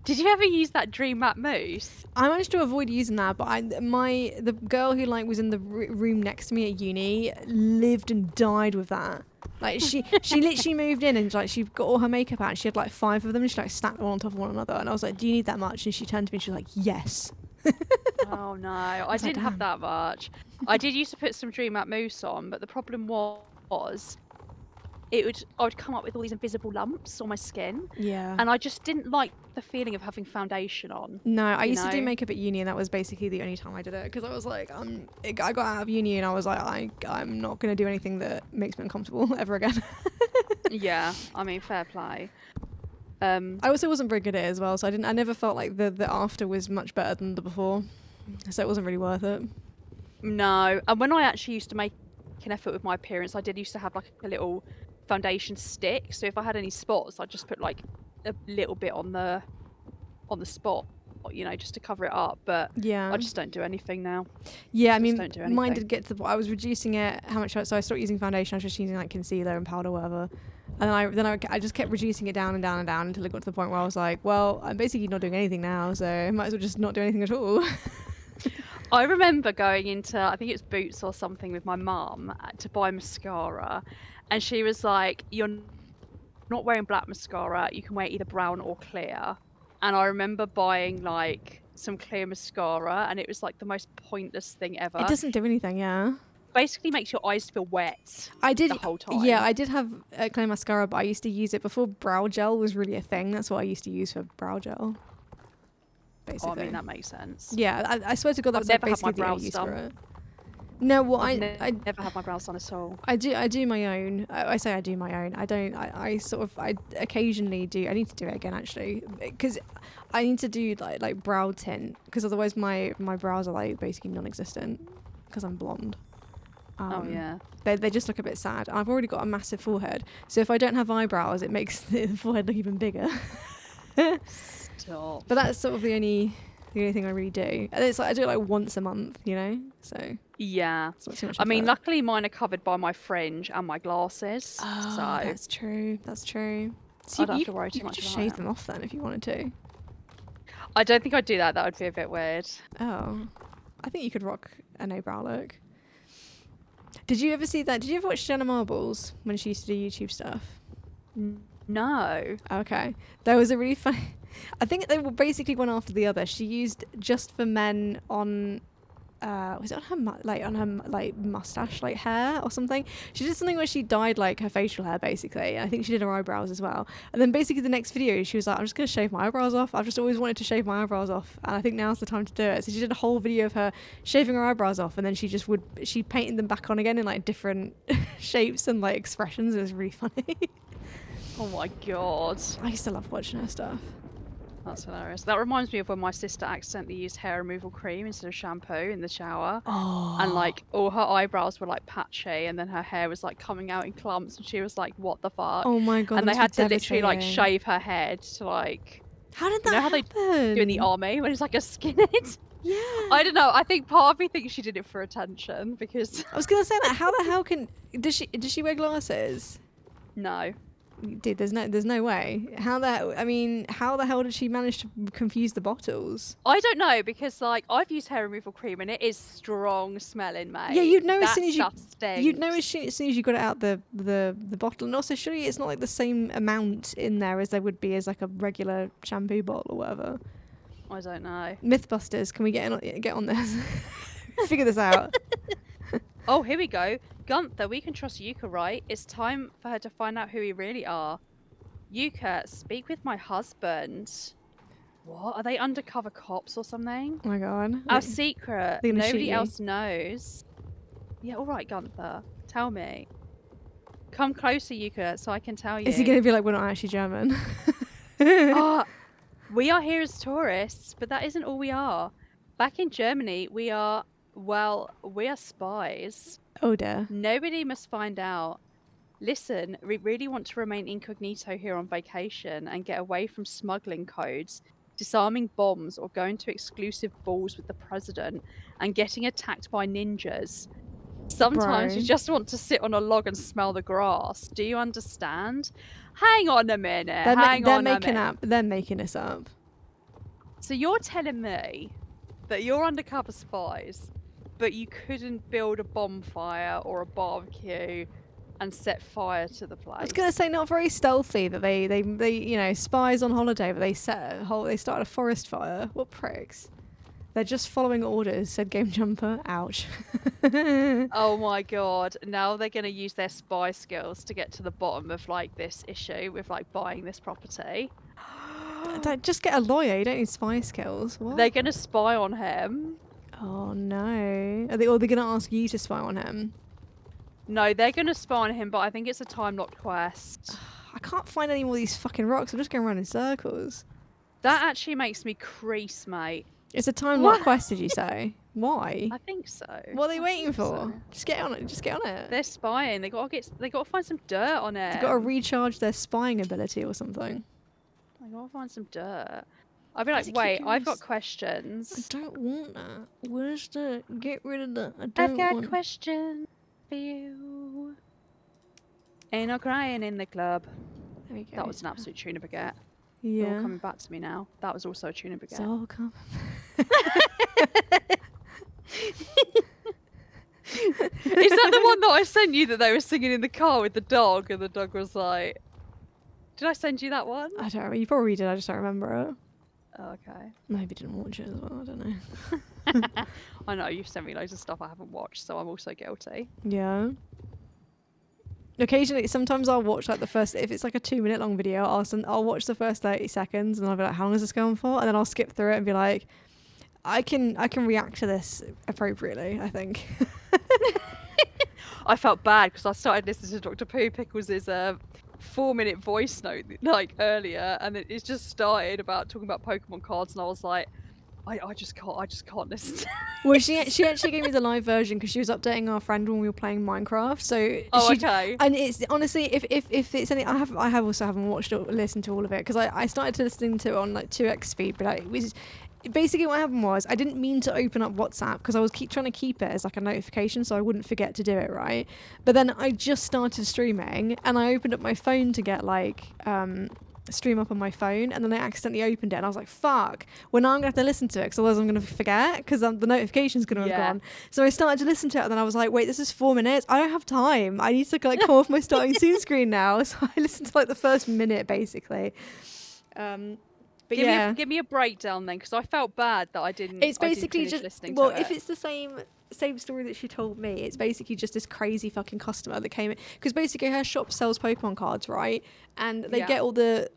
Did you ever use that Dream Map Mousse? I managed to avoid using that, but the girl who like was in the room next to me at uni lived and died with that. Like she literally moved in and like she got all her makeup out and she had like 5 of them and she like stacked them on top of one another and I was like, do you need that much? And she turned to me and she was like, yes. Oh no, I I was like, didn't have damn. that much. I did used to put some Dream Matte mousse on, but the problem was I would come up with all these invisible lumps on my skin, Yeah. and I just didn't like the feeling of having foundation on, No, I you used to do know? makeup at uni and that was basically the only time I did it because I was like, I got out of uni and I was like, I'm not going to do anything that makes me uncomfortable ever again. Yeah, I mean, fair play. I also wasn't very good at it as well, so I never felt like the after was much better than the before, so it wasn't really worth it. No, and when I actually used to make an effort with my appearance, I did used to have like a little foundation stick. So if I had any spots, I'd just put like a little bit on the spot, you know, just to cover it up. But I Yeah. just don't do anything now. Yeah, I Just mean, don't do mine anything. did get to the point. I was reducing it. How much? So I stopped using foundation. I was just using like concealer and powder, whatever. And I just kept reducing it down and down and down until it got to the point where I was like, well, I'm basically not doing anything now, so I might as well just not do anything at all. I remember going into, I think it was Boots or something with my mum to buy mascara, and she was like, "You're not wearing black mascara. You can wear either brown or clear." And I remember buying like some clear mascara, and it was like the most pointless thing It ever. doesn't do anything, yeah. Basically, makes your eyes feel wet I the did, whole yeah, time. I did have clear mascara, but I used to use it before brow gel was really a thing. That's what I used to use for brow gel, Oh, I mean, basically. that makes sense. Yeah, I swear to God, that I've was like never had my basically the only brows use for done. it. No, well, Never had my brows done at all. I do my own. I say I do my own. I don't. I sort of I occasionally do. I need to do it again actually because I need to do like brow tint because otherwise my brows are like basically non-existent because I'm blonde. Oh yeah. They just look a bit sad. I've already got a massive forehead, so if I don't have eyebrows, it makes the forehead look even bigger. Stop. But that's sort of the only thing I really do. And it's like I do it like once a month, you know. So Yeah. it's not too much I mean, effort. luckily mine are covered by my fringe and my glasses, so Oh, I that's true. That's true. So don't have to worry you too could much just about shave it. them off then if you wanted to. I don't think I'd do that. That would be a bit weird. Oh, I think you could rock a no brow look. Did you ever see that? Did you ever watch Jenna Marbles when she used to do YouTube stuff? No. Okay, there was a really funny. I think they were basically one after the other. She used Just for Men on. Was it on her mustache like hair or something? She did something where she dyed like her facial hair basically, and I think she did her eyebrows as well. And then basically the next video she was like, I'm just gonna shave my eyebrows off. I've just always wanted to shave my eyebrows off, and I think now's the time to do it. So she did a whole video of her shaving her eyebrows off, and then she painted them back on again in like different shapes and like expressions. It was really funny. Oh my god. I used to love watching her stuff. That's hilarious. That reminds me of when my sister accidentally used hair removal cream instead of shampoo in the shower. And Oh, like all her eyebrows were like patchy and then her hair was like coming out in clumps and she was like, what the fuck? oh my god, that And they must be had to literally like devastating. shave her head to like, How did you know that how they do in the happen? army when it's like a skinhead? Yeah. I don't know. I think part of me thinks she did it for attention because I was gonna say that. How the hell can does she wear glasses? no. Dude, there's no way. How the hell did she manage to confuse the bottles? I don't know because like I've used hair removal cream and it is strong smelling, Yeah, mate. you'd know as That soon as stuff you'd know stinks. as soon as you got it out the bottle, and also surely it's not like the same amount in there as there would be as like a regular shampoo bottle or whatever. I don't know. Mythbusters, can we get on this? Figure this out. Oh, here we go. Gunther, we can trust Yuka, right? It's time for her to find out who we really are. Yuka, speak with my husband. What? Are they undercover cops or something? Oh my god. Our secret. They're gonna shoot Nobody you. else knows. Yeah, all right, Gunther. Tell me. Come closer, Yuka, so I can tell you. Is he gonna be like, we're not actually German? Ah, we are here as tourists, but that isn't all we are. Back in Germany, we are spies. Oh dear. Nobody must find out. Listen, we really want to remain incognito here on vacation and get away from smuggling codes, disarming bombs, or going to exclusive balls with the president and getting attacked by ninjas. Sometimes Bro. you just want to sit on a log and smell the grass. Do you understand? Hang on a minute. They're making us up. So you're telling me that you're undercover spies, but you couldn't build a bonfire or a barbecue and set fire to the I was gonna place. say not very stealthy that they you know, spies on holiday, but they started a forest fire. What pricks? They're just following orders, said Game Jumper. Ouch. Oh my god, now they're going to use their spy skills to get to the bottom of like this issue with like buying this property. Don't just get a lawyer. You don't need spy skills. What? They're going to spy on him. Oh no. Are they gonna ask you to spy on him? No, they're going to spy on him, but I think it's a time locked quest. I can't find any more of these fucking rocks. I'm just going around in circles. That actually makes me crease, mate. It's a time What? lock quest, did you say? Why? I think so. What are they I waiting think for? so. Just get on it. Just get on it. They're spying. They got to find some dirt on it. They've got to recharge their spying ability or something. They got to find some dirt. I'd be Why does like, it keep wait, giving I've got us- I questions. don't want that. Where's the... Get rid of that. I I've don't got want... questions for you. Ain't no crying in the club. There we go. That was an absolute tuna baguette. It's all Yeah. coming back to me now. That was also a tuna It's baguette. all come. Is that the one that I sent you that they were singing in the car with the dog and the dog was like... Did I send you that one? I don't remember. You probably did. I just don't remember it. Oh, okay. Maybe didn't watch it as well. I don't know. I know, you've sent me loads of stuff I haven't watched, so I'm also guilty. Yeah. Occasionally, sometimes I'll watch like the first. If it's like a 2-minute long video, I'll watch the first 30 seconds, and I'll be like, "How long is this going for?" And then I'll skip through it and be like, "I can react to this appropriately." I think. I felt bad because I started listening to Dr. Pooh Pickles' 4-minute voice note like earlier, and it just started about talking about Pokemon cards, and I was like, I just can't listen to Well, she actually gave me the live version because she was updating our friend when we were playing Minecraft. So Oh, she, okay. and it's honestly, if it's any, I have also haven't watched or listened to all of it because I started listening to it on like 2x speed, but it was basically what happened was I didn't mean to open up WhatsApp because I was trying to keep it as like a notification so I wouldn't forget to do it, right? But then I just started streaming and I opened up my phone to get like stream up on my phone, and then I accidentally opened it and I was like, fuck, well now I'm gonna have to listen to it because otherwise I'm gonna forget because the notification's gonna have gone. So I started to listen to it and then I was like, wait, this is 4 minutes, I don't have time, I need to like come off my starting soon screen now. So I listened to like the first minute basically. But Give me a breakdown then, because I felt bad that I didn't. It's basically finish just listening well, to if it. it's the same story that she told me, it's basically just this crazy fucking customer that came in because basically her shop sells Pokemon cards, right? And they get all the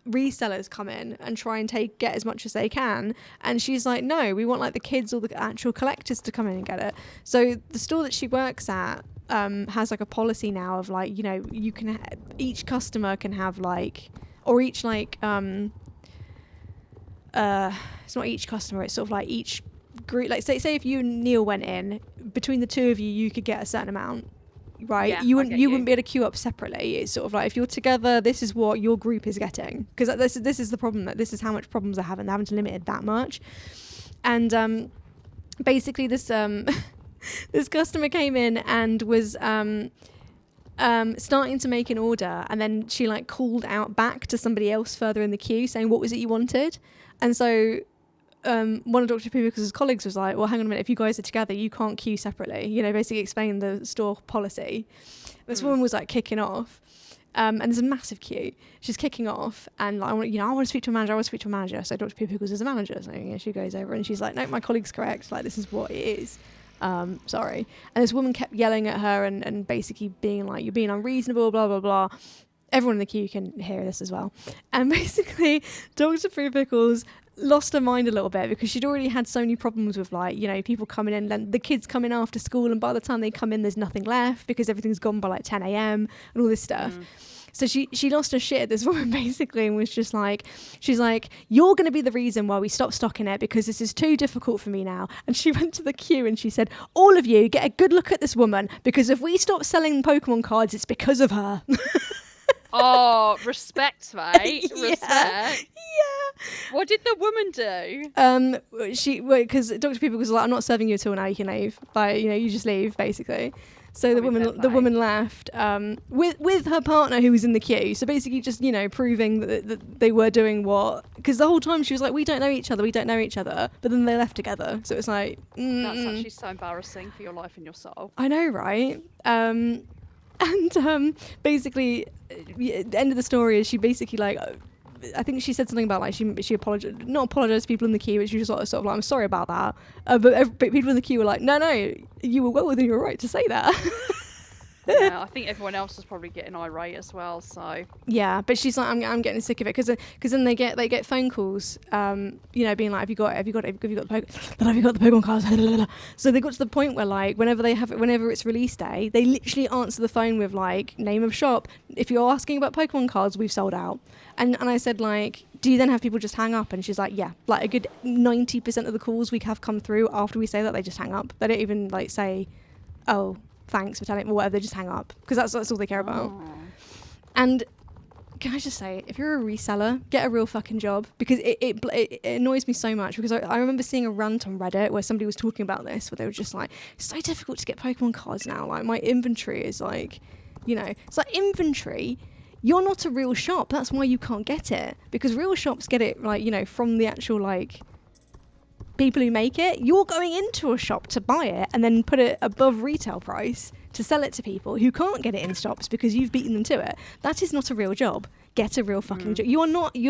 resellers come in and try and get as much as they can, and she's like, no, we want like the kids or the actual collectors to come in and get it. So the store that she works at has like a policy now of like, you know, you can each customer can have like, or each like it's not each customer, it's sort of like each group, like say if you and Neil went in, between the two of you could get a certain amount, right? Yeah, you wouldn't be able to queue up separately. It's sort of like if you're together, this is what your group is getting, because this is the problem, that this is how much problems they're having to limit it that much. And basically this this customer came in and was starting to make an order, and then she like called out back to somebody else further in the queue saying, what was it you wanted? And so one of Dr. Pubicus's colleagues was like, well, hang on a minute, if you guys are together, you can't queue separately, you know, basically explain the store policy. This woman was like kicking off, and there's a massive queue. She's kicking off, and like, I want to speak to a manager. So Dr. Pubicus is a manager, so she goes over and she's like, no, my colleague's correct, like this is what it is. Sorry. And this woman kept yelling at her and basically being like, you're being unreasonable, blah, blah, blah. Everyone in the queue can hear this as well. And basically, Dr. Free Pickles lost her mind a little bit because she'd already had so many problems with, like, you know, people coming in, and the kids come in after school, and by the time they come in, there's nothing left because everything's gone by like 10 a.m. and all this stuff. So she lost her shit at this woman basically, and was just like, she's like, you're going to be the reason why we stop stocking it because this is too difficult for me now. And she went to the queue and she said, all of you get a good look at this woman, because if we stop selling Pokemon cards, it's because of her. Oh, respect, mate. Yeah. Respect. Yeah. What did the woman do? Because Dr. People was like, I'm not serving you at all now, you can leave. Like, you know, you just leave basically. So I the mean, fair woman, the play. woman left with her partner who was in the queue. So basically, just proving that they were doing what, because the whole time she was like, "We don't know each other, we don't know each other," but then they left together. So it's like, That's actually so embarrassing for your life and your soul. I know, right? And basically, the end of the story is she basically like. I think she said something about like she apologized, not apologized to people in the queue, but she was sort of like, I'm sorry about that. But people in the queue were like, no, you were well within your right to say that. Yeah, I think everyone else is probably getting irate as well. So Yeah, but she's like, I'm getting sick of it because then they get phone calls, being like, have you got the Pokemon cards? So they got to the point where like whenever it's release day, they literally answer the phone with like name of shop. If you're asking about Pokemon cards, we've sold out. And I said like, do you then have people just hang up? And she's like, yeah, like a good 90% of the calls we have come through after we say that, they just hang up. They don't even like say, oh, thanks for telling me, or whatever. They just hang up because that's all they care about. oh. And can I just say, if you're a reseller, get a real fucking job, because it annoys me so much, because I remember seeing a rant on Reddit where somebody was talking about this, where they were just like, it's so difficult to get Pokemon cards now. Like, my inventory is like, it's like inventory. You're not a real shop. That's why you can't get it, because real shops get it, like, from the actual, like, people who make it. You're going into a shop to buy it and then put it above retail price to sell it to people who can't get it in shops because you've beaten them to it. That is not a real job. Get a real fucking job. You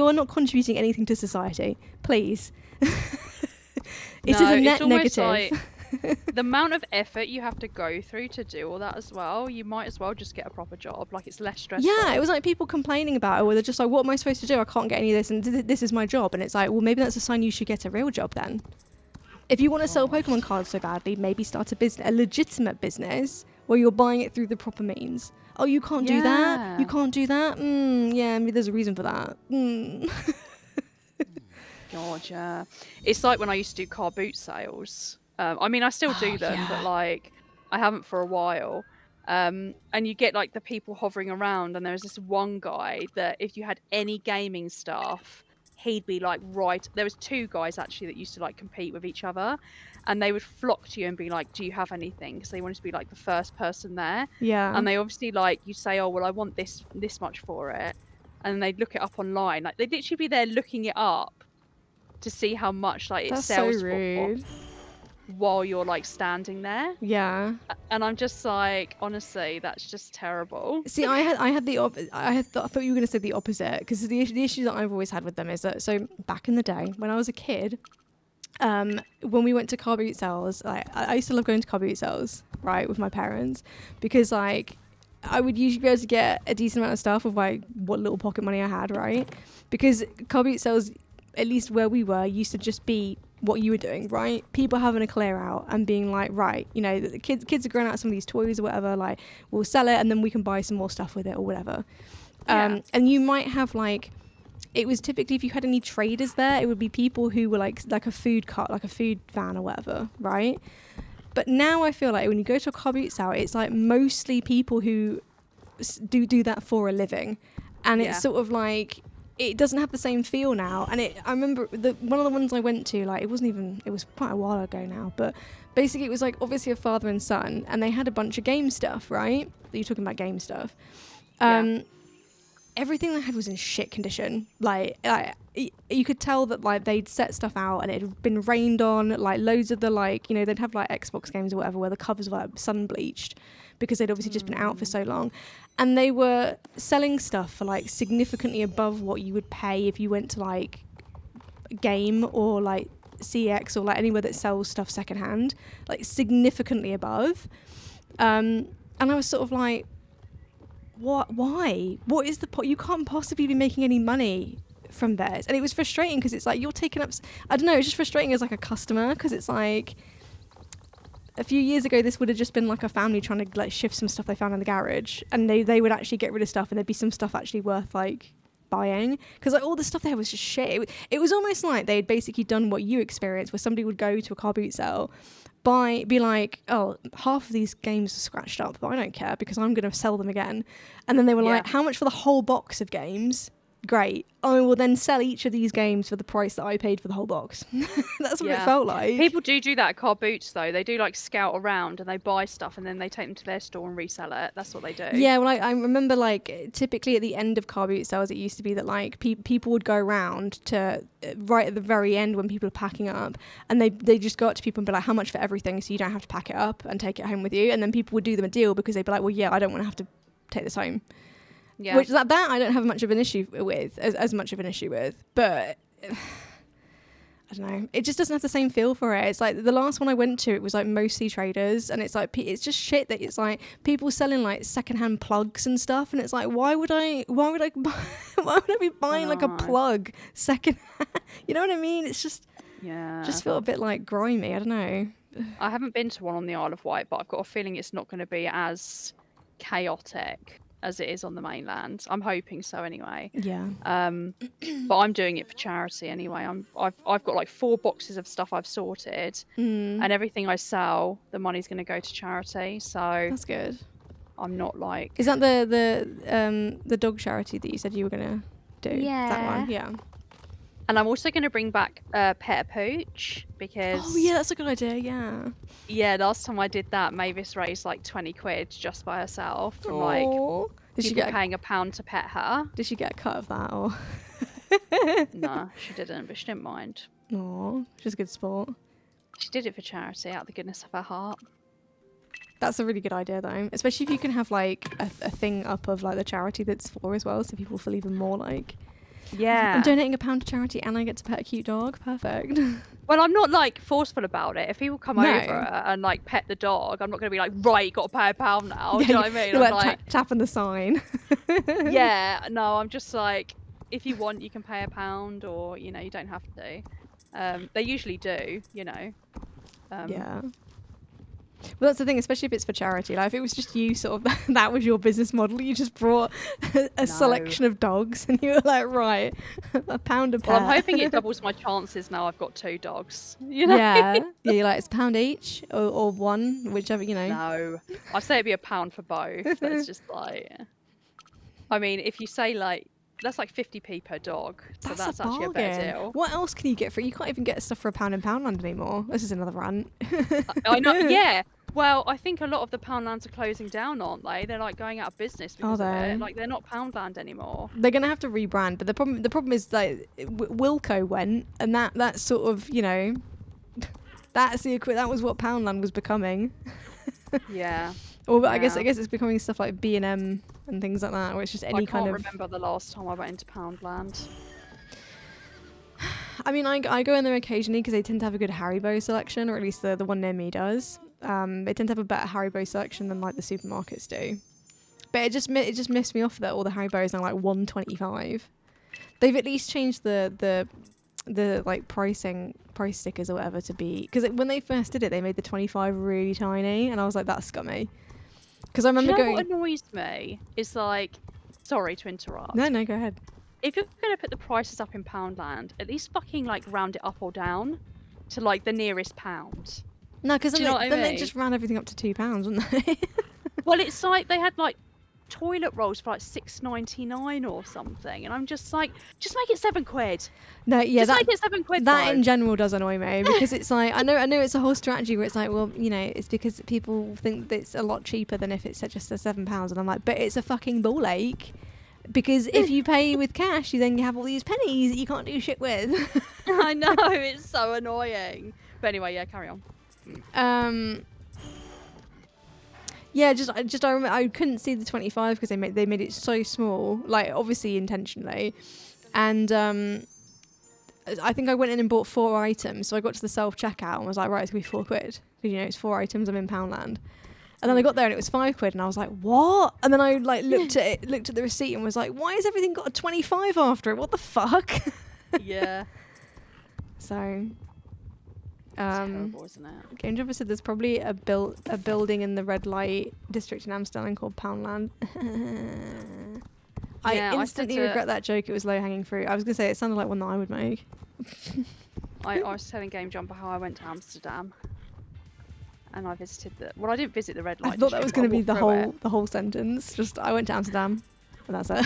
are not contributing anything to society. Please. It is a net negative. Like the amount of effort you have to go through to do all that as well. You might as well just get a proper job. Like, it's less stressful. Yeah, it was like people complaining about it, where they're just like, what am I supposed to do? I can't get any of this, and this is my job. And it's like, well, maybe that's a sign you should get a real job then. If you want to sell Pokemon cards so badly, maybe start a legitimate business where you're buying it through the proper means. Oh, you can't do that? You can't do that? Yeah, maybe there's a reason for that. God, yeah. It's like when I used to do car boot sales. I mean, I still do them, yeah. but like, I haven't for a while. And you get like the people hovering around, and there's this one guy that if you had any gaming stuff, he'd be like, right. There was two guys actually that used to like compete with each other, and they would flock to you and be like, do you have anything? Because they wanted to be like the first person there. Yeah. And they obviously, like, you say, oh, well, I want this much for it. And they'd look it up online. Like, they'd literally be there looking it up to see how much like it That's sells so rude. for while you're like standing there. Yeah. And I'm just like, honestly, that's just terrible. See, I thought you were going to say the opposite, because the issue that I've always had with them is that, so back in the day when I was a kid, when we went to car boot sales, I used to love going to car boot sales, right, with my parents, because like I would usually be able to get a decent amount of stuff with like what little pocket money I had, right? Because car boot sales, at least where we were, used to just be what you were doing, right? People having a clear out and being like, right, the kids are growing out some of these toys or whatever, like, we'll sell it and then we can buy some more stuff with it or whatever. And you might have like, it was typically, if you had any traders there, it would be people who were like a food cart, like a food van or whatever, right? But now I feel like when you go to a car boot sale, it's like mostly people who do that for a living, and it's sort of like, it doesn't have the same feel now. And I remember one of the ones I went to, like, it was quite a while ago now, but basically it was like obviously a father and son, and they had a bunch of game stuff, right? You're talking about game stuff. Everything they had was in shit condition. Like you could tell that like they'd set stuff out and it had been rained on. Like loads of the like, they'd have like Xbox games or whatever where the covers were like sun bleached because they'd obviously just been out for so long. And they were selling stuff for like significantly above what you would pay if you went to like Game or like CX or like anywhere that sells stuff secondhand, like significantly above. And I was sort of like, why? What is the point? You can't possibly be making any money from this. And it was frustrating because it's like you're taking up, I don't know, it's just frustrating as like a customer, because it's like a few years ago this would have just been like a family trying to like shift some stuff they found in the garage, and they would actually get rid of stuff and there'd be some stuff actually worth like buying, because like all the stuff there was just shit. It was almost like they'd basically done what you experienced, where somebody would go to a car boot sale, be like, oh, half of these games are scratched up, but I don't care because I'm going to sell them again. And then they were like, how much for the whole box of games? great. I will then sell each of these games for the price that I paid for the whole box. That's what it felt like. People do that at Car Boots though. They do like scout around and they buy stuff and then they take them to their store and resell it. That's what they do. Yeah, well, I remember like typically at the end of car boot sales, it used to be that like people would go around to right at the very end when people are packing up, and they just go up to people and be like, how much for everything, so you don't have to pack it up and take it home with you. And then people would do them a deal because they'd be like, well, yeah, I don't want to have to take this home. Yeah. Which that I don't have much of an issue with, as much of an issue with, but I don't know. It just doesn't have the same feel for it. It's like the last one I went to, it was like mostly traders, and it's like it's just shit that it's like people selling like secondhand plugs and stuff, and it's like why would I why would I be buying like a plug secondhand? You know what I mean? It's just just feel a bit like grimy. I don't know. I haven't been to one on the Isle of Wight, but I've got a feeling it's not going to be as chaotic as it is on the mainland. I'm hoping so anyway. Yeah. But I'm doing it for charity anyway. I've got like 4 boxes of stuff I've sorted, and everything I sell, the money's going to go to charity. So that's good. I'm not like. Is that the dog charity that you said you were going to do? Yeah. That one. Yeah. And I'm also going to bring back Pet a Pooch because. Oh yeah, that's a good idea. Yeah. Yeah, last time I did that, Mavis raised like 20 quid just by herself from like did she people get paying £1 to pet her. Did she get a cut of that or? No, she didn't, but she didn't mind. Oh, she's a good sport. She did it for charity out of the goodness of her heart. That's a really good idea though, especially if you can have like a thing up of like the charity that's for as well, so people feel even more like. Yeah. I'm donating £1 to charity and I get to pet a cute dog. Perfect. Well, I'm not like forceful about it. If people come over and like pet the dog, I'm not going to be like, right, you got to pay £1 now. Do you know what I mean? You're I'm like tapping the sign. Yeah, no, I'm just like, if you want, you can pay £1, or you know, you don't have to. They usually do, you know. Yeah. Well, that's the thing, especially if it's for charity. Like, if it was just you, sort of, that was your business model. You just brought a selection of dogs, and you were like, right, £1 a pet. Well, I'm hoping it doubles my chances now. I've got 2 dogs. You know? Yeah. Yeah. You're like, it's £1 each, or one, whichever, you know. No, I'd say it'd be £1 for both. That's just like, I mean, if you say like. That's like 50p per dog, so that's actually a better deal. What else can you get for it? You can't even get stuff for £1 in Poundland anymore. This is another rant. I know, yeah. Well, I think a lot of the Poundlands are closing down, aren't they? They're like going out of business because of it. Like they're not Poundland anymore. They're gonna have to rebrand, but the problem is like Wilco went, and that's sort of, you know, that was what Poundland was becoming. Yeah. Or I guess it's becoming stuff like B&M and things like that, where it's just any kind of. I can't remember the last time I went into Poundland. I mean, I go in there occasionally because they tend to have a good Haribo selection, or at least the one near me does. They tend to have a better Haribo selection than like the supermarkets do. But it just missed me off that all the Haribos are like $1.25. They've at least changed the like price stickers or whatever to be, because when they first did it, they made the 25 really tiny, and I was like, that's scummy. Because I remember going. What annoys me is like, sorry to interrupt. No, go ahead. If you're gonna put the prices up in Poundland, at least fucking like round it up or down to like the nearest pound. No, because then they just ran everything up to £2, wouldn't they? Well, it's like they had like toilet rolls for like $6.99 or something, and I'm just like, just make it £7. No, yeah, just make it £7. That in general does annoy me, because it's like I know it's a whole strategy where it's like, well, you know, it's because people think that it's a lot cheaper than if it's just a £7, and I'm like, but it's a fucking ball ache. Because if you pay with cash, you then have all these pennies that you can't do shit with. I know, it's so annoying. But anyway, yeah, carry on. Yeah, I remember I couldn't see the 25 because they made it so small, like obviously intentionally, and I think I went in and bought 4 items. So I got to the self checkout and was like, right, it's gonna be £4 because, you know, it's 4 items. I'm in Poundland. And then I got there and it was £5 and I was like, what? And then I like looked at the receipt and was like, why has everything got a 25 after it? What the fuck? Yeah. So it's terrible, isn't it? Game Jumper said there's probably a building in the red light district in Amsterdam called Poundland. I instantly regret that joke. It was low hanging fruit. I was gonna say it sounded like one that I would make. I was telling Game Jumper how I went to Amsterdam. And I visited I didn't visit the red light. I thought that was going to be the whole sentence. Just I went to Amsterdam, and that's it.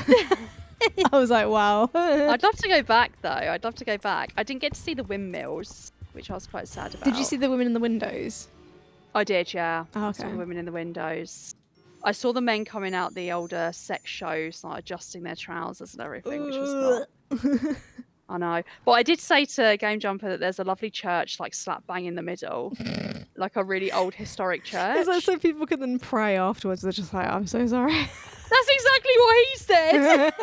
I was like, wow. I'd love to go back though. I'd love to go back. I didn't get to see the windmills, which I was quite sad about. Did you see the women in the windows? I did, yeah. Oh, I saw okay. the women in the windows. I saw the men coming out the older sex shows, like adjusting their trousers and everything, which was not. I know. But I did say to Game Jumper that there's a lovely church like slap bang in the middle. Like a really old historic church. Is that so people can then pray afterwards? They're just like, I'm so sorry. That's exactly what he said.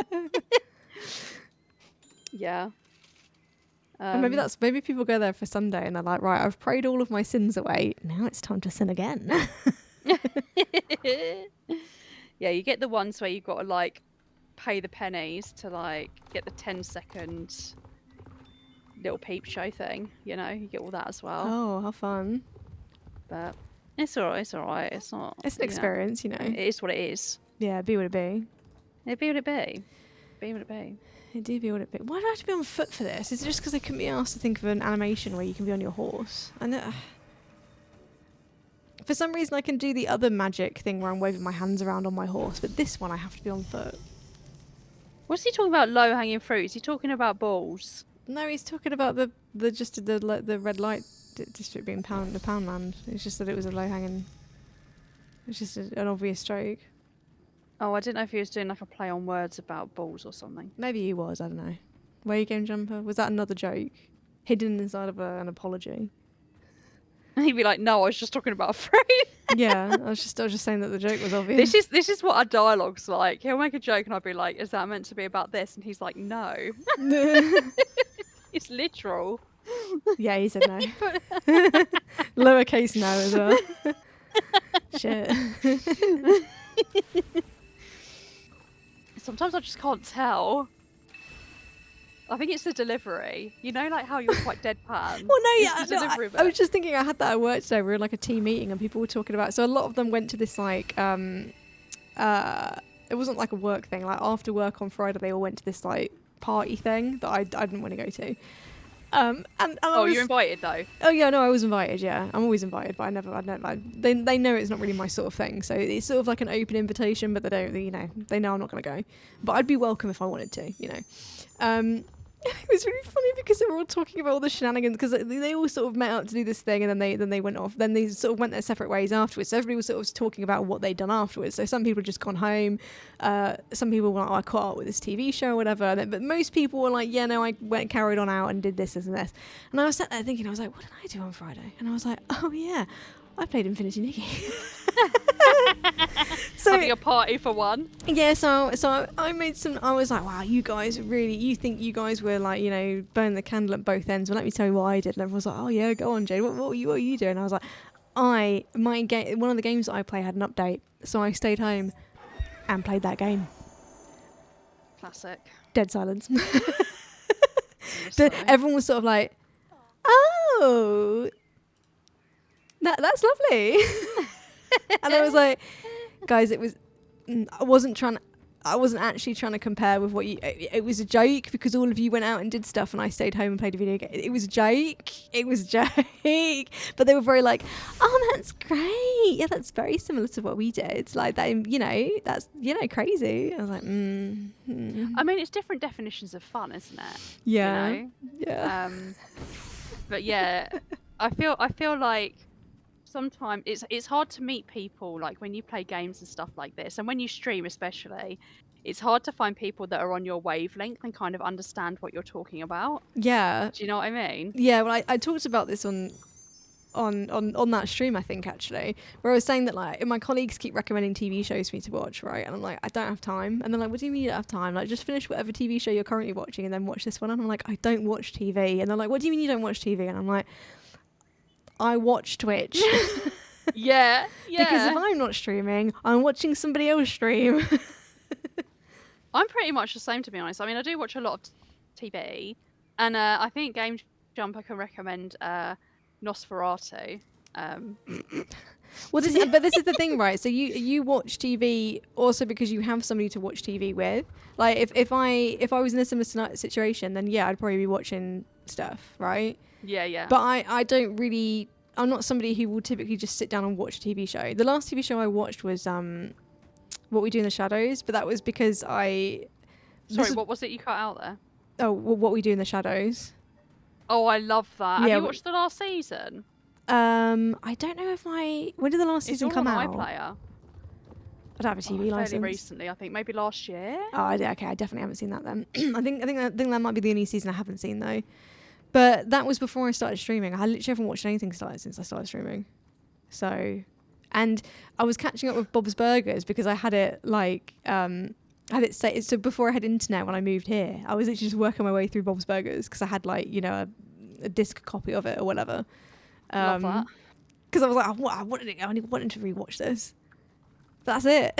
Yeah. Maybe people go there for Sunday and they're like, right, I've prayed all of my sins away. Now it's time to sin again. Yeah, you get the ones where you've got to like pay the pennies to like get the 10-second little peep show thing. You know, you get all that as well. Oh, how fun! But it's alright. It's alright. It's not. It's an experience, you know. It is what it is. Yeah, be what it be. It be what it be. Be what it be. It do be what it be. Why do I have to be on foot for this? Is it just because I couldn't be asked to think of an animation where you can be on your horse? I know. For some reason, I can do the other magic thing where I'm waving my hands around on my horse, but this one I have to be on foot. What's he talking about? Low hanging fruit? Is he talking about balls? No, he's talking about the red light district being the Poundland. It's just that it was a low hanging. It's just an obvious stroke. Oh, I didn't know if he was doing like a play on words about balls or something. Maybe he was. I don't know. Were you Game Jumper? Was that another joke hidden inside of an apology? And he'd be like, "No, I was just talking about fruit." Yeah, I was just saying that the joke was obvious. This is what our dialogue's like. He'll make a joke and I'll be like, "Is that meant to be about this?" And he's like, "No." It's literal. Yeah, he said no. Lowercase no as well. Shit. Sometimes I just can't tell. I think it's the delivery. You know, like how you're quite deadpan. Well, no, yeah. No, I was just thinking I had that at work today. We were in like a team meeting and people were talking about. So a lot of them went to this like it wasn't like a work thing. Like after work on Friday, they all went to this like party thing that I didn't want to go to. And you're invited though. Oh yeah, no, I was invited. Yeah, I'm always invited, but I never like they know it's not really my sort of thing. So it's sort of like an open invitation, but they don't, you know, they know I'm not going to go. But I'd be welcome if I wanted to, you know. It was really funny because they were all talking about all the shenanigans because they all sort of met up to do this thing and then they went off. Then they sort of went their separate ways afterwards. So everybody was sort of talking about what they'd done afterwards. So some people had just gone home. Some people were like, oh, I caught up with this TV show or whatever. But most people were like, yeah, no, I went carried on out and did this and this. And I was sat there thinking, I was like, what did I do on Friday? And I was like, oh yeah, I played Infinity Nikki. So having a party for one. Yeah, so I made some. I was like, wow, you guys really. You think you guys were like, you know, burn the candle at both ends? Well, let me tell you what I did. And everyone was like, oh yeah, go on, Jade. What were you doing? And I was like, one of the games that I play had an update, so I stayed home and played that game. Classic. Dead silence. Everyone was sort of like, oh, that's lovely. And I was like, guys, I wasn't actually trying to compare with what you, it was a joke because all of you went out and did stuff and I stayed home and played a video game. It was a joke. But they were very like, oh, that's great. Yeah, that's very similar to what we did. Like that, you know, that's, you know, crazy. I was like, I mean, it's different definitions of fun, isn't it? Yeah. You know? Yeah. But yeah, I feel like sometimes it's hard to meet people like when you play games and stuff like this, and when you stream especially, it's hard to find people that are on your wavelength and kind of understand what you're talking about. Yeah. Do you know what I mean? Yeah, well, I talked about this on that stream, I think, actually, where I was saying that like my colleagues keep recommending TV shows for me to watch, right? And I'm like, I don't have time. And they're like, what do you mean you don't have time? Like, just finish whatever TV show you're currently watching and then watch this one. And I'm like, I don't watch TV. And they're like, what do you mean you don't watch TV? And I'm like, I watch Twitch. Yeah. Because if I'm not streaming, I'm watching somebody else stream. I'm pretty much the same, to be honest. I mean, I do watch a lot of TV, and I think Game Jumper can recommend Nosferatu. Well, this is the thing, right? So you watch TV also because you have somebody to watch TV with. Like if I was in a similar situation, then yeah, I'd probably be watching stuff, right? Yeah. But I don't really. I'm not somebody who will typically just sit down and watch a TV show. The last TV show I watched was What We Do in the Shadows, but that was because I this Sorry, is what was it you cut out there? What we do in the shadows. Oh, I love that. Have Yeah. you watched the last season? I don't know if when did the last It's season all come on out? iPlayer. I don't have a TV Fairly license. recently, I think. Maybe last year? Oh, okay. I definitely haven't seen that then. I think that might be the only season I haven't seen though. But that was before I started streaming. I literally haven't watched anything since I started streaming. So, and I was catching up with Bob's Burgers because I had it I had it set. So before I had internet when I moved here, I was literally just working my way through Bob's Burgers because I had a disc copy of it or whatever. Love that. Because I was like, I wanted to rewatch this. That's it.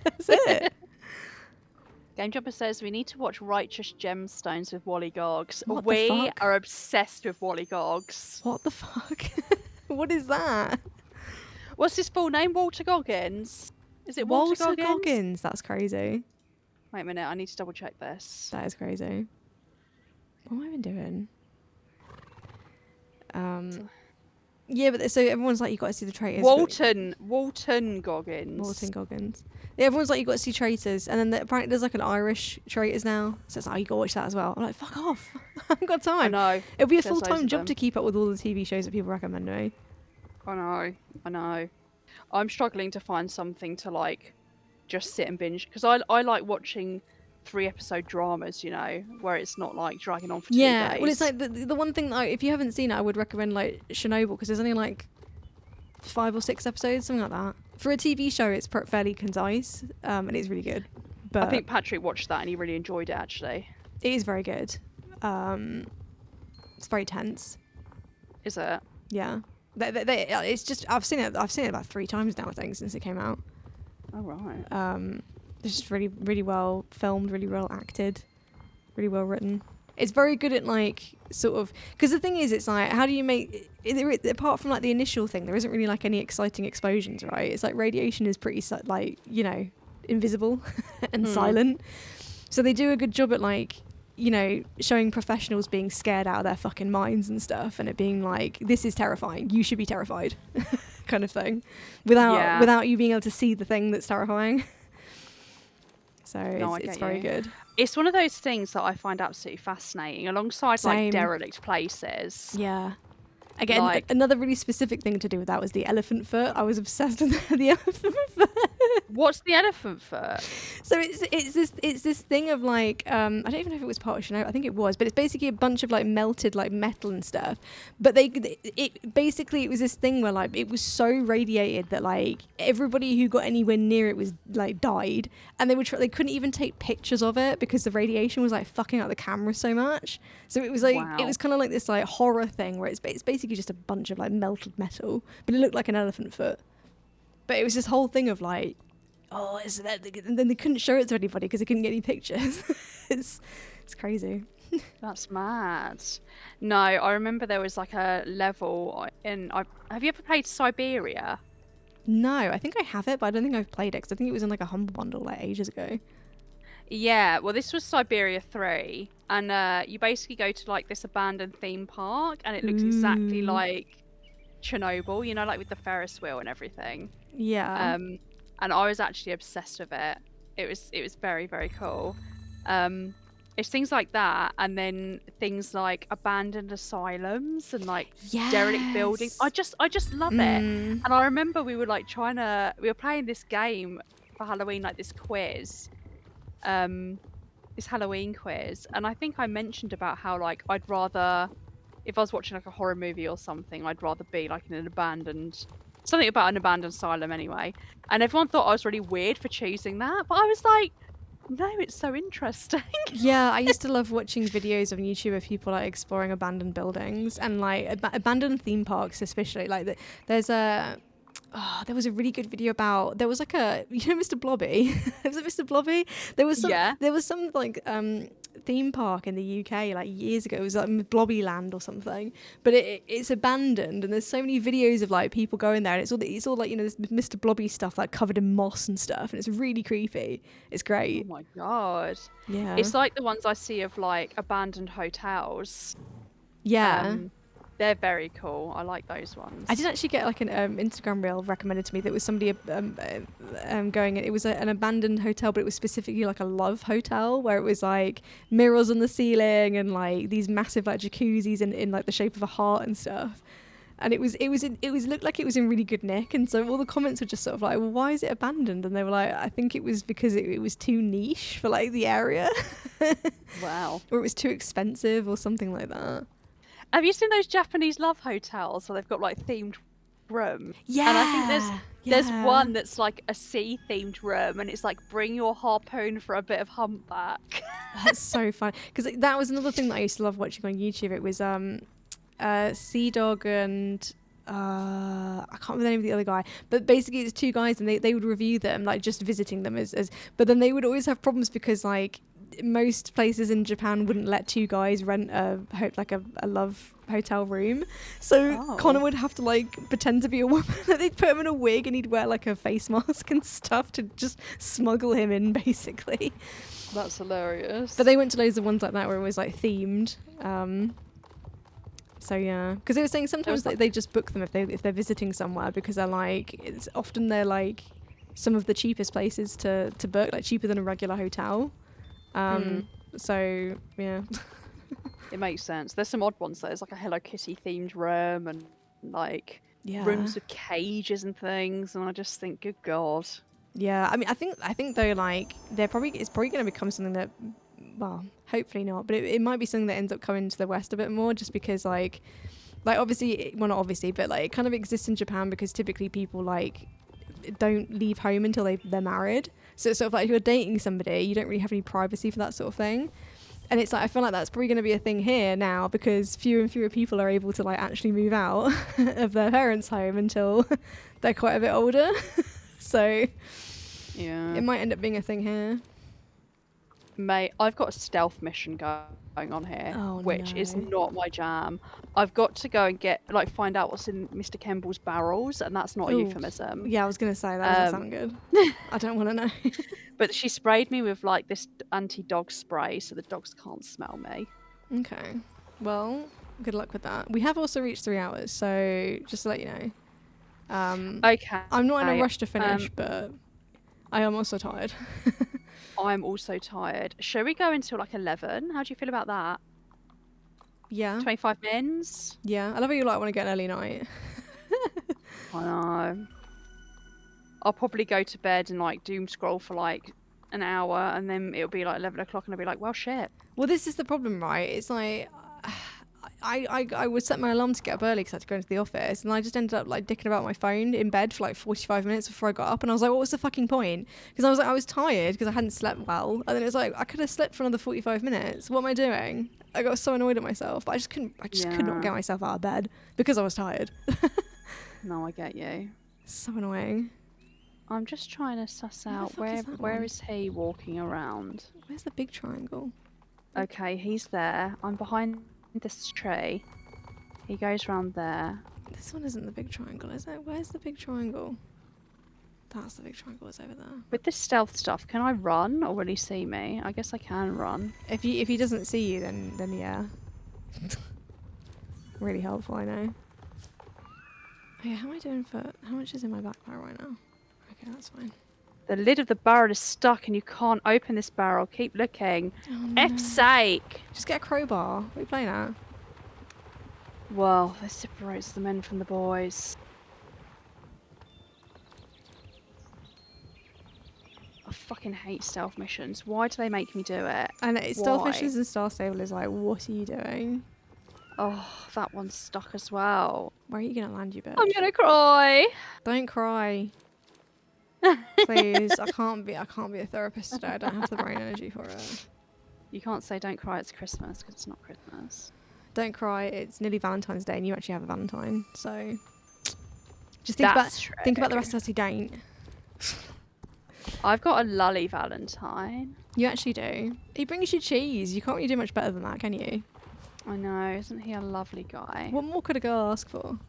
That's it. Game Jumper says we need to watch Righteous Gemstones with Wally Goggs. What the We fuck? are obsessed with Wally Goggs. What the fuck? What is that? What's his full name? Walter Goggins? Is it Walter Goggins? That's crazy. Wait a minute, I need to double check this. That is crazy. What have I been doing? Yeah, but so everyone's like, you got to see the traitors. Walton Goggins. Walton Goggins. Yeah, everyone's like, you got to see traitors, and then apparently there's like an Irish traitors now, so it's like, oh, you got to watch that as well. I'm like, fuck off, I haven't got time. I know. It'll be a There's loads full-time of job them. to keep up with all the TV shows that people recommend to me. I know. I'm struggling to find something to like just sit and binge because I like watching 3-episode dramas, you know, where it's not like dragging on for 2 days. Well, it's like the one thing that if you haven't seen it, I would recommend like Chernobyl because there's only like 5 or 6 episodes, something like that. For a TV show, it's fairly concise, and it's really good. But I think Patrick watched that and he really enjoyed it actually. it is very good. It's very tense. Is it? Yeah. It's just I've seen it about 3 times now, I think, since it came out. Oh right. It's just really, really well filmed, really well acted, really well written. It's very good at like sort of because the thing is, it's like how do you make apart from like the initial thing, there isn't really like any exciting explosions, right? It's like radiation is pretty like invisible and silent. So they do a good job at like showing professionals being scared out of their fucking minds and stuff, and it being like this is terrifying. You should be terrified, kind of thing, without you being able to see the thing that's terrifying. So it's very good. It's one of those things that I find absolutely fascinating, alongside Same. like derelict places. Yeah. Again, another really specific thing to do with that was the elephant foot. I was obsessed with the elephant foot. What's the elephant foot? So it's this thing of like I don't even know if it was part of Chanel. I think it was, but it's basically a bunch of like melted like metal and stuff. But it was this thing where like it was so radiated that like everybody who got anywhere near it was like died, and they couldn't even take pictures of it because the radiation was like fucking out the camera so much. So it was like it was kind of like this like horror thing where it's basically just a bunch of like melted metal, but it looked like an elephant foot. But it was this whole thing of like, oh, is that? And then they couldn't show it to anybody because they couldn't get any pictures. it's crazy. That's mad. No, I remember there was like a level in. Have you ever played Siberia? No, I think I have it, but I don't think I've played it because I think it was in like a Humble Bundle like ages ago. Yeah, well, this was Siberia 3, and you basically go to like this abandoned theme park, and it looks exactly like Chernobyl, like with the Ferris wheel and everything. Yeah. And I was actually obsessed with it. It was very, very cool. It's things like that, and then things like abandoned asylums and like derelict buildings. I just love it. And I remember we were like we were playing this game for Halloween, like this quiz. This Halloween quiz, and I think I mentioned about how like I'd rather, if I was watching like a horror movie or something, I'd rather be like in an abandoned asylum anyway. And everyone thought I was really weird for choosing that, but I was like, no, it's so interesting. Yeah, I used to love watching videos on YouTube of people like exploring abandoned buildings and like abandoned theme parks, especially. Like there's a. Oh, there was a really good video about there was like Mr. Blobby. Was it Mr. Blobby? There was some like theme park in the UK like years ago. It was like Blobby Land or something, but it's abandoned, and there's so many videos of like people going there, and it's all like this Mr. Blobby stuff like covered in moss and stuff, and it's really creepy. It's great. Oh my god. Yeah. It's like the ones I see of like abandoned hotels. Yeah. They're very cool. I like those I did ones. actually get like an Instagram reel recommended to me that was somebody going. It was an abandoned hotel, but it was specifically like a love hotel where it was like mirrors on the ceiling and like these massive like jacuzzis in like the shape of a heart and stuff. And it was looked like it was in really good nick, and so all the comments were just sort of like, well, why is it abandoned? And they were like, I think it was because it was too niche for like the area, Wow. or it was too expensive or something like that. Have you seen those Japanese love hotels where they've got like themed rooms? And I think Yeah, there's yeah. one that's like a sea themed room, and it's like bring your harpoon for a bit of humpback. That's so fun because that was another thing that I used to love watching on YouTube. It was Sea Dog and I can't remember the name of the other guy, but basically it's two guys and they would review them, like just visiting them as but then they would always have problems because like most places in Japan wouldn't let two guys rent a love hotel room, so Connor Oh, would have to like pretend to be a woman. They'd put him in a wig and he'd wear like a face mask and stuff to just smuggle him in basically. that's But hilarious. they went to loads of ones like that where it was like themed. So yeah, because they were saying There sometimes was they just book them if they're visiting somewhere because they're like some of the cheapest places to book, like cheaper than a regular hotel. Mm, So yeah, it makes sense. There's some odd ones though. There's like a Hello Kitty themed room and like yeah, rooms with cages and things, and I just think, good God. yeah. I mean, I think though, like it's probably going to become something that, well, hopefully not, but it might be something that ends up coming to the West a bit more, just because like obviously, well, not obviously, but like it kind of exists in Japan because typically people like don't leave home until they're married. So it's sort of like if you're dating somebody, you don't really have any privacy for that sort of thing. And it's like I feel like that's probably going to be a thing here now because fewer and fewer people are able to like actually move out of their parents' home until they're quite a bit older. So Yeah. it might end up being a thing here. Mate, I've got a stealth mission going on here, Oh which is no. not my jam. I've got to go and find out what's in Mr. Kemball's barrels, and that's not a Oh, euphemism. yeah, I was going to say that doesn't Um, sound good. I don't want to know. but she sprayed me with like this anti-dog spray, so the dogs can't smell me. Okay. Well, good luck with that. We have also reached 3 hours, so just to let you know. Okay. I'm not in a rush to finish, Um, but I am also tired. I'm also tired. Shall we go until like 11? How do you feel about that? Yeah. 25 mins? Yeah. I love how you like want to get an early night. I know. I'll probably go to bed and like doom scroll for like an hour, and then it'll be like 11 o'clock, and I'll be like, well, shit. Well, this is the problem, right? It's like I would set my alarm to get up early because I had to go into the office, and I just ended up like dicking about my phone in bed for like 45 minutes before I got up, and I was like, what was the fucking point? Because I was tired because I hadn't slept well, and then it was like I could have slept for another 45 minutes. What am I doing? I got so annoyed at myself, but I just couldn't. I just could not Yeah. get myself out of bed because I was tired. No, I get you. So annoying. I'm just trying to suss Where the out fuck is that where one? is he walking around? Where's the big triangle? Okay, he's there. I'm behind this tree. He goes round there. This one isn't the big triangle, is it? Where's the big triangle? That's the big triangle. It's over there. With this stealth stuff, can I run or will he see me? I guess I can run. If he doesn't see you, then yeah. Really helpful, I know. Oh yeah, how am I doing for... How much is in my backpack right now? Okay, that's fine. The lid of the barrel is stuck and you can't open this barrel. Keep looking. Oh F's no. sake! Just get a crowbar. What are you playing at? Well, this separates the men from the boys. I fucking hate stealth missions. Why do they make me do it? And Stealth Why? Missions and Star Stable is like, what are you doing? Oh, that one's stuck as well. Where are you going to land, you I'm bitch? gonna cry. Don't cry. Please, I can't be a therapist today. I don't have the brain energy for it. You can't say don't cry, it's Christmas, because it's not Christmas. Don't cry. It's nearly Valentine's Day, and you actually have a Valentine. So just That's true. think about the rest of us who don't. I've got a lully Valentine. You actually do. He brings you cheese. You can't really do much better than that, can you? I know, isn't he a lovely guy? What more could a girl ask for?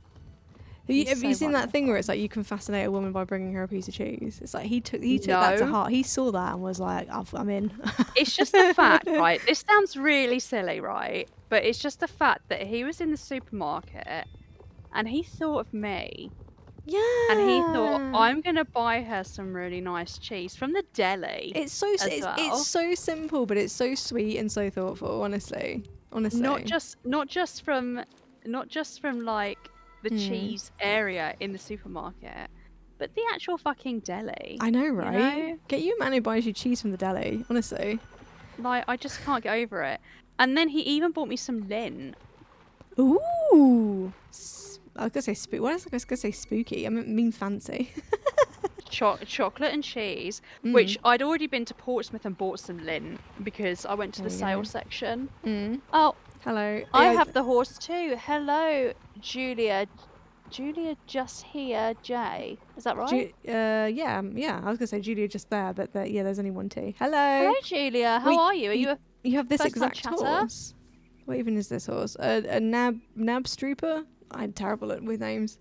He's Have you so seen that thing where it's wonderful. like you can fascinate a woman by bringing her a piece of cheese? It's like he took that to No. heart. He saw that and was like, I'm in. It's just the fact, right? This sounds really silly, right? But it's just the fact that he was in the supermarket and he thought of me and he thought, Yeah. I'm going to buy her some really nice cheese from the deli as It's well. so simple, but it's so sweet and so thoughtful. Honestly, Not honestly. just not just from not just from like the Hmm. cheese area in the supermarket, but the actual fucking deli. I know, You right? know? Get you a man who buys you cheese from the deli. Honestly. Like I just can't get over it. And then he even bought me some lint. Ooh. I was gonna say What else? I was gonna say spooky. I mean fancy. Chocolate and cheese, Mm. which I'd already been to Portsmouth and bought some lint because I went to There the you go. sales section. Mm. Oh, Hello. I have the horse too. Hello, Julia. Julia just here, Jay. Is that right? Yeah, yeah. I was gonna say Julia just there, but yeah, there's only one T. Hello, Hello. Julia. How Wait, are you? Are you a you have this first time exact chatter? horse? What even is this horse? A nab strooper? I'm terrible with names.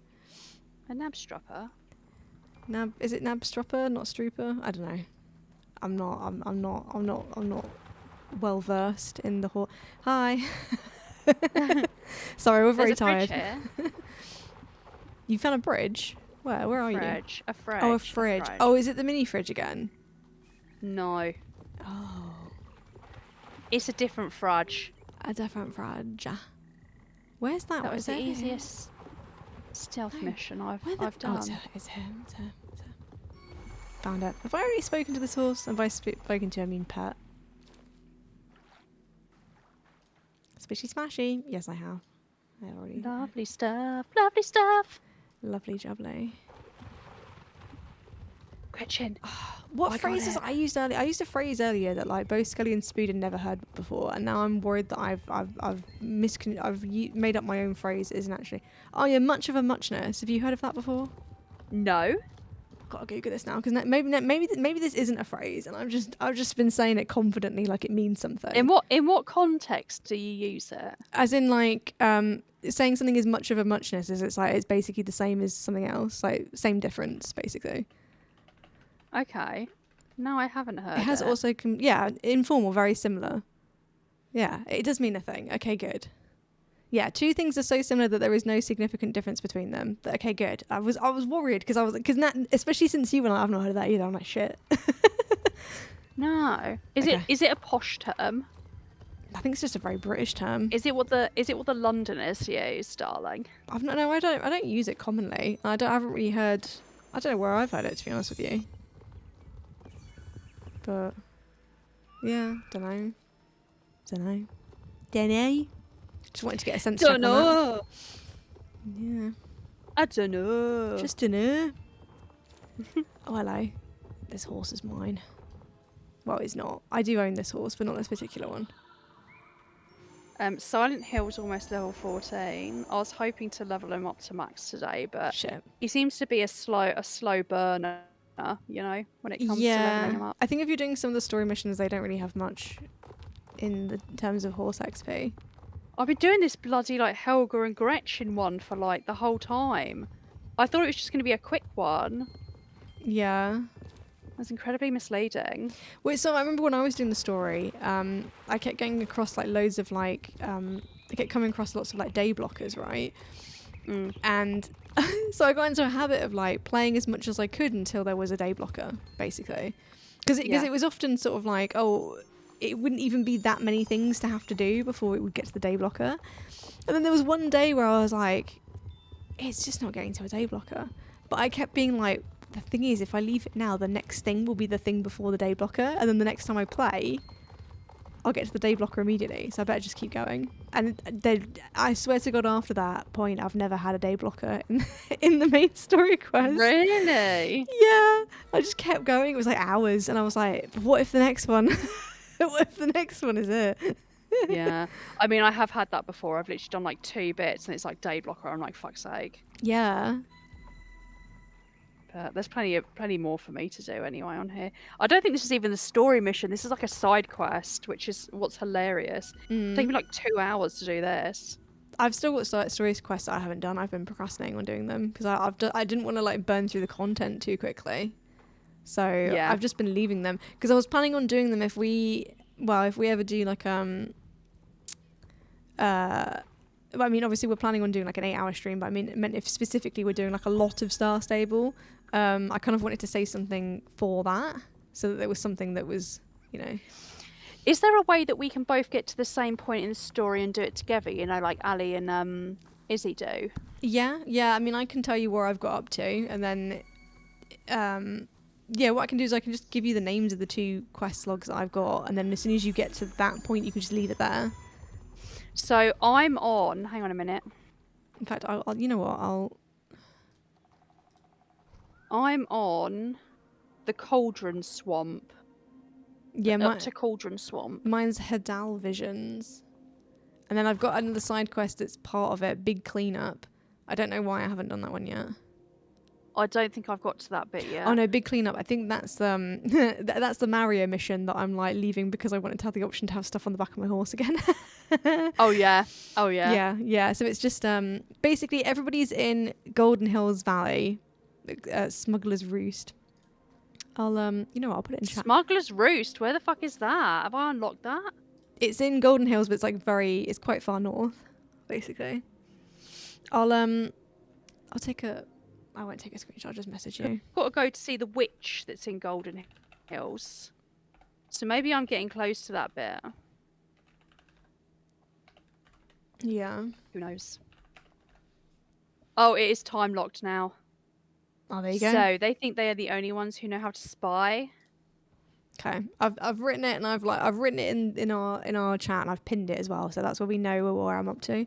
A nabstrapper? Nab, is it nab stropper, not strooper? I don't know. I'm not well versed in the horse. Hi. Sorry, we're very There's a bridge tired. here. You found a bridge? Where are you? A fridge. Oh, a A fridge. fridge. Oh, is it the mini fridge again? No, Oh, it's a different fridge. a different fridge. Where's that That one? was Is the that here? easiest stealth No. mission I've Oh, it's done. here. It's here. It's here. It's here. Found it. Have I already spoken to this horse? And by spoken to, I mean pet. Spishy smashy. Yes, I have. I already. Lovely stuff. Lovely stuff. Lovely jubbly. Gretchen. What I got phrases it. I used earlier? I used a phrase earlier that like both Scully and Speed had never heard before, and now I'm worried that I've made up my own phrase. It isn't actually. Oh yeah, much of a muchness. Have you heard of that before? No. Gotta Google this now because maybe this isn't a phrase, and I've just been saying it confidently like it means something. In what context do you use it? As in like saying something is much of a muchness is it's like it's basically the same as something else, like same difference basically. Okay. No, I haven't heard It has it. also yeah, informal, very similar. Yeah, it does mean a thing. Okay, good. Yeah, two things are so similar that there is no significant difference between them. Okay, good. I was worried because especially since you and I've not heard of that either. I'm like shit. No. Okay. Is it a posh term? I think it's just a very British term. Is it what the Londoners use, darling? I don't use it commonly. I haven't really heard. I don't know where I've heard it to be honest with you. But yeah, don't know. Just wanted to get a sense check on that. Yeah. I don't know. Just dunno. Oh, hello. This horse is mine. Well, it's not. I do own this horse, but not this particular one. Silent Hill's almost level 14. I was hoping to level him up to max today, but Shit. he seems to be a slow burner, you know, when it comes to leveling him up. I think if you're doing some of the story missions, they don't really have much in the terms of horse XP. I've been doing this bloody like Helga and Gretchen one for like the whole time. I thought it was just going to be a quick one. Yeah. It was incredibly misleading. Wait, so I remember when I was doing the story, I kept getting across like loads of like, I kept coming across lots of like day blockers, right? Mm. And so I got into a habit of like playing as much as I could until there was a day blocker, basically. Because it was often sort of like, oh, it wouldn't even be that many things to have to do before it would get to the day blocker. And then there was one day where I was like, it's just not getting to a day blocker. But I kept being like, the thing is, if I leave it now, the next thing will be the thing before the day blocker. And then the next time I play, I'll get to the day blocker immediately. So I better just keep going. And I swear to God, after that point, I've never had a day blocker in the main story quest. Really? Yeah. I just kept going. It was like hours. And I was like, what if the next one... what if the next one is it? Yeah. I mean, I have had that before. I've literally done like 2 bits and it's like day blocker. I'm like, fuck's sake. Yeah. But there's plenty more for me to do anyway on here. I don't think this is even the story mission. This is like a side quest, which is what's hilarious. It's taken me like 2 hours to do this. I've still got stories quests that I haven't done. I've been procrastinating on doing them because I didn't want to like burn through the content too quickly. So Yeah. I've just been leaving them because I was planning on doing them if we ever do like I mean, obviously we're planning on doing like an 8-hour stream, but I mean, it meant if specifically we're doing like a lot of Star Stable, I kind of wanted to say something for that, so that there was something that was, you know. Is there a way that we can both get to the same point in the story and do it together? You know, like Ali and Izzy do. Yeah. I mean, I can tell you where I've got up to, and then, yeah, what I can do is I can just give you the names of the 2 quest logs that I've got, and then as soon as you get to that point, you can just leave it there. So I'm on. Hang on a minute. In fact, I'll you know what? I'm on the Cauldron Swamp. Yeah, Up to Cauldron Swamp. mine's Hadal Visions. And then I've got another side quest that's part of it, Big Cleanup. I don't know why I haven't done that one yet. I don't think I've got to that bit yet. Oh no, Big Cleanup. I think that's that's the Mario mission that I'm like leaving because I wanted to have the option to have stuff on the back of my horse again. Oh yeah. Oh yeah. Yeah. So it's just basically everybody's in Golden Hills Valley, Smuggler's Roost. I'll you know what, I'll put it in chat. Smuggler's Roost. Where the fuck is that? Have I unlocked that? It's in Golden Hills, but it's like it's quite far north, basically. I'll take a. I won't take a screenshot. I'll just message you. I've got to go to see the witch that's in Golden Hills. So maybe I'm getting close to that bit. Yeah. Who knows? Oh, it is time locked now. Oh, there you go. So they think they are the only ones who know how to spy. Okay, I've written it, and I've written it in our chat, and I've pinned it as well, so that's where we know where I'm up to.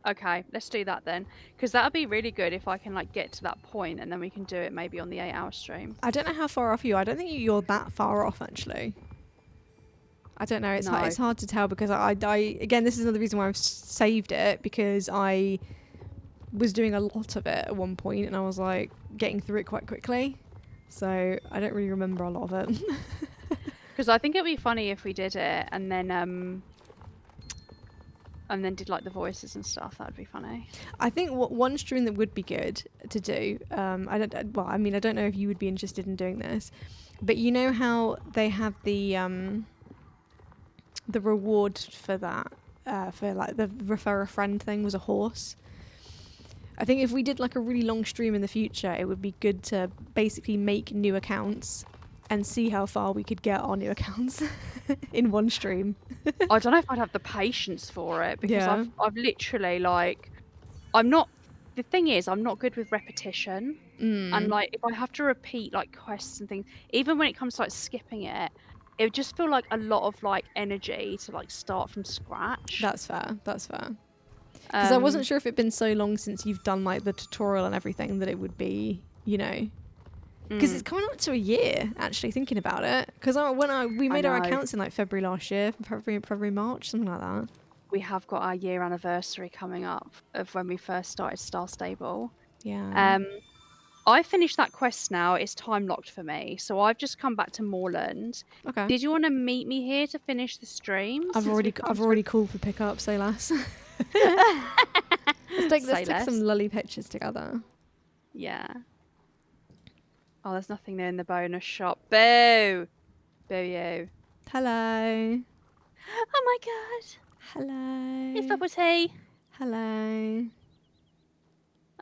Okay, let's do that then, because that would be really good if I can like get to that point, and then we can do it maybe on the 8-hour stream. I don't know how far off you are. I don't think you're that far off actually. I don't know. It's it's hard to tell because I again, this is another reason why I've saved it, because I was doing a lot of it at one point, and I was like getting through it quite quickly. So I don't really remember a lot of it. Because I think it'd be funny if we did it and then did like the voices and stuff. That would be funny. I think one stream that would be good to do. I don't know if you would be interested in doing this, but you know how they have the reward for that for like the refer a friend thing was a horse. I think if we did like a really long stream in the future, it would be good to basically make new accounts and see how far we could get on new accounts in one stream. I don't know if I'd have the patience for it, because Yeah. I've literally like, the thing is, I'm not good with repetition. And like, if I have to repeat like quests and things, even when it comes to like skipping it, it would just feel like a lot of like energy to like start from scratch. That's fair. Because I wasn't sure if it'd been so long since you've done like the tutorial and everything that it would be, you know, because it's coming up to a year actually thinking about it. Because we made our accounts in like February last year, February, March, something like that. We have got our year anniversary coming up of when we first started Star Stable. Yeah. I finished that quest now. It's time locked for me, so I've just come back to Moorland. Okay. Did you want to meet me here to finish the stream? I've already called for pickup. Say less. let's take some lolly pictures together. Yeah. Oh, there's nothing there in the bonus shop. Boo! Boo you. Hello. Oh my god. Hello. It's Bubble Tea. Hello.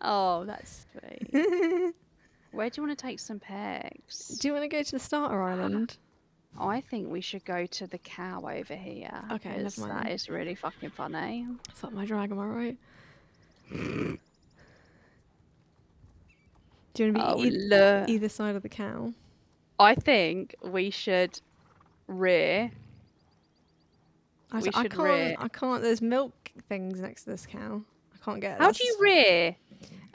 Oh, that's sweet. Where do you want to take some pics? Do you want to go to the starter island? I think we should go to the cow over here. Okay, never mind. That is really fucking funny. Fuck my drag, am I right? Do you want to be either side of the cow? I think we should rear. I can't. There's milk things next to this cow. I can't get. How do you rear?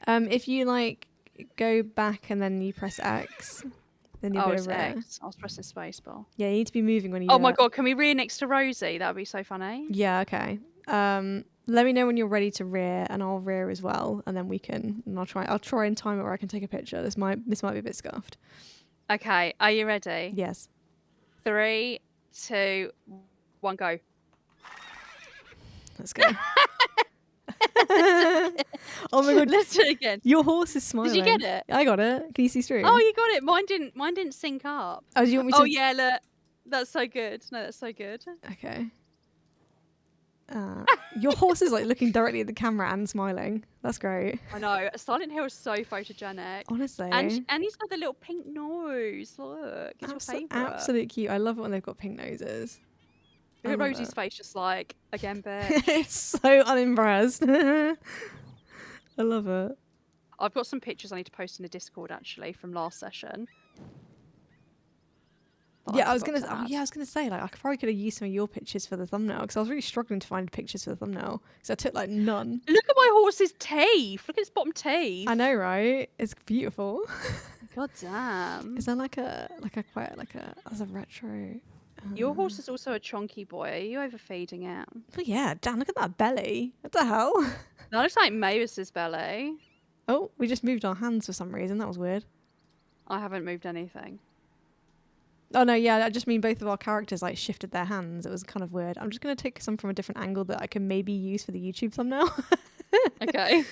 If you like go back and then you press X, then you go rear. X. I was pressing spacebar. Yeah, you need to be moving when you. Oh my god! Can we rear next to Rosie? That would be so funny. Yeah. Okay. Let me know when you're ready to rear, and I'll rear as well, and then we can. And I'll try and time it where I can take a picture. This might be a bit scuffed. Okay. Are you ready? Yes. 3, 2, 1, go. Let's go. Oh my god! Let's do it again. Your horse is smiling. Did you get it? I got it. Can you see stream? Oh, you got it. Mine didn't sync up. Oh, do you want me to? Oh yeah, look. That's so good. No, that's so good. Okay. Your horse is like looking directly at the camera and smiling. That's great. I know. Silent Hill is so photogenic. Honestly. And he's got the little pink nose. Look, it's your favourite. Absolute cute. I love it when they've got pink noses. I Look at love Rosie's it. face, just like, again, bitch. So unimpressed. I love it. I've got some pictures I need to post in the Discord, actually, from last session. Yeah, I was gonna say like I probably could have used some of your pictures for the thumbnail because I was really struggling to find pictures for the thumbnail because I took like none. Look at my horse's teeth. Look at its bottom teeth. I know, right? It's beautiful. God damn. Is that like a as a retro? Your horse is also a chunky boy. Are you overfeeding it? Oh yeah, damn! Look at that belly. What the hell? That looks like Mavis's belly. Oh, we just moved our hands for some reason. That was weird. I haven't moved anything. Oh no, yeah, I just mean both of our characters like shifted their hands. It was kind of weird. I'm just gonna take some from a different angle that I can maybe use for the YouTube thumbnail. Okay.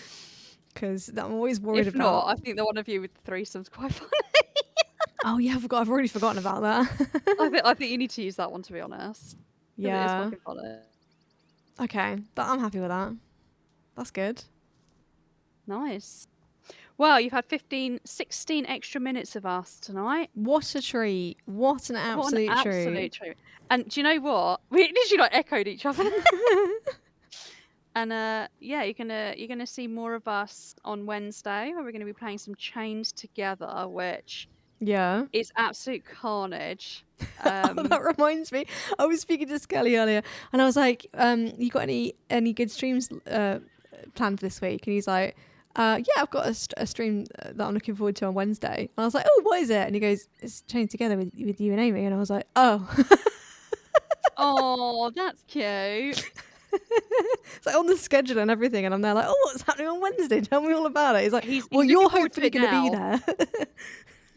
Because I'm always worried If about. not, I think the one of you with the threesome's quite funny. Oh yeah, I've already forgotten about that. I think you need to use that one, to be honest. Yeah. It is fucking funny. Okay, I'm happy with that. That's good. Nice. Well, you've had 16 extra minutes of us tonight. What a treat. What an absolute treat. And do you know what? We literally like echoed each other. And yeah, you're gonna see more of us on Wednesday, where we're gonna be playing some Chains Together, which Yeah. is absolute carnage. Oh, that reminds me. I was speaking to Skelly earlier and I was like, you got any good streams planned for this week? And he's like, yeah, I've got a stream that I'm looking forward to on Wednesday. And I was like, oh, what is it? And he goes, it's Chained Together with you and Amy. And I was like, oh. Oh, that's cute. It's like on the schedule and everything. And I'm there like, oh, what's happening on Wednesday? Tell me all about it. He's like, He's well, you're looking forward to hopefully it going to be now. there.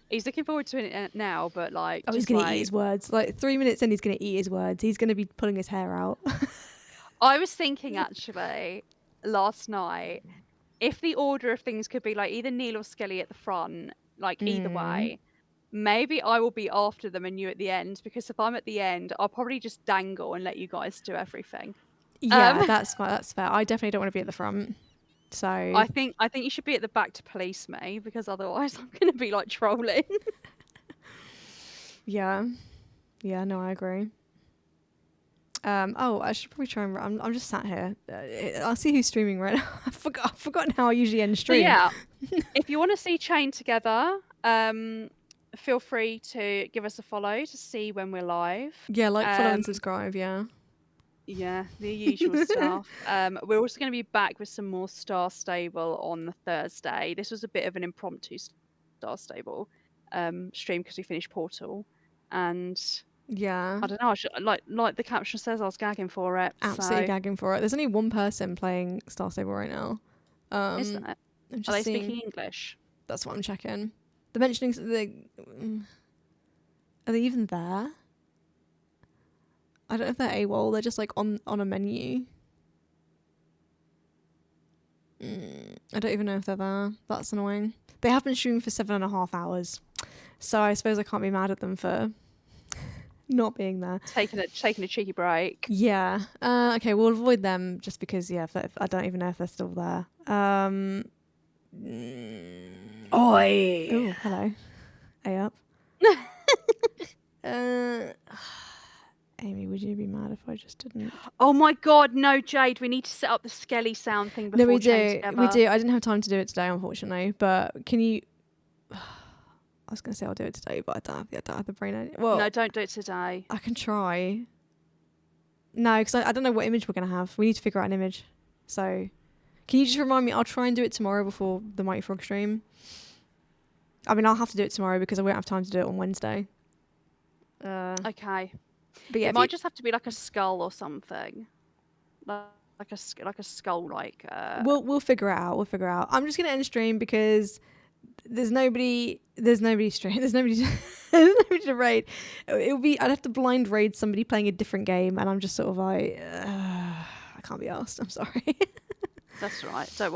He's looking forward to it now, but like, Oh, he's just going to like, eat his words. Like 3 minutes in, he's going to eat his words. He's going to be pulling his hair out. I was thinking actually last night, if the order of things could be like either Neil or Skelly at the front, like either way, maybe I will be after them and you at the end, because if I'm at the end, I'll probably just dangle and let you guys do everything. Yeah, that's fair. I definitely don't want to be at the front. So I think you should be at the back to police me, because otherwise I'm going to be like trolling. Yeah, no, I agree. Oh, I should probably try and. I'm just sat here. I'll see who's streaming right now. I've forgotten how I usually end stream. So yeah, if you want to see Chain Together, feel free to give us a follow to see when we're live. Yeah, like, follow and subscribe. Yeah. Yeah, the usual stuff. We're also going to be back with some more Star Stable on the Thursday. This was a bit of an impromptu Star Stable stream because we finished Portal, and yeah, I don't know. Like the caption says, I was gagging for it. Absolutely gagging for it. There's only one person playing Star Stable right now. Is that? Are they speaking English? That's what I'm checking. They're mentioning are they even there? I don't know if they're AWOL. They're just like on a menu. I don't even know if they're there. That's annoying. They have been streaming for 7.5 hours, so I suppose I can't be mad at them for not being there. Taking a cheeky break. Yeah. Okay, we'll avoid them just because, yeah, I don't even know if they're still there. Oi! Oh, hello. Hey up. Amy, would you be mad if I just didn't? Oh my god, no, Jade. We need to set up the Skelly sound thing before. No, we do. Together. We do. I didn't have time to do it today, unfortunately. But can you? I was gonna say I'll do it today, but I don't have the brain. Well, no, don't do it today. I can try. No, because I don't know what image we're gonna have. We need to figure out an image. So, can you just remind me? I'll try and do it tomorrow before the Mighty Frog stream. I mean, I'll have to do it tomorrow because I won't have time to do it on Wednesday. Okay. But yeah, it might just have to be like a skull or something, like a skull. We'll figure it out. We'll figure it out. I'm just gonna end stream because there's nobody stream. There's nobody to raid. I'd have to blind raid somebody playing a different game, and I'm just sort of like, I can't be asked. I'm sorry. That's right. Don't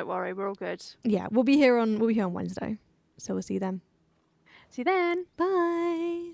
worry. We're all good. Yeah, we'll be here on Wednesday, so we'll see you then. See you then. Bye.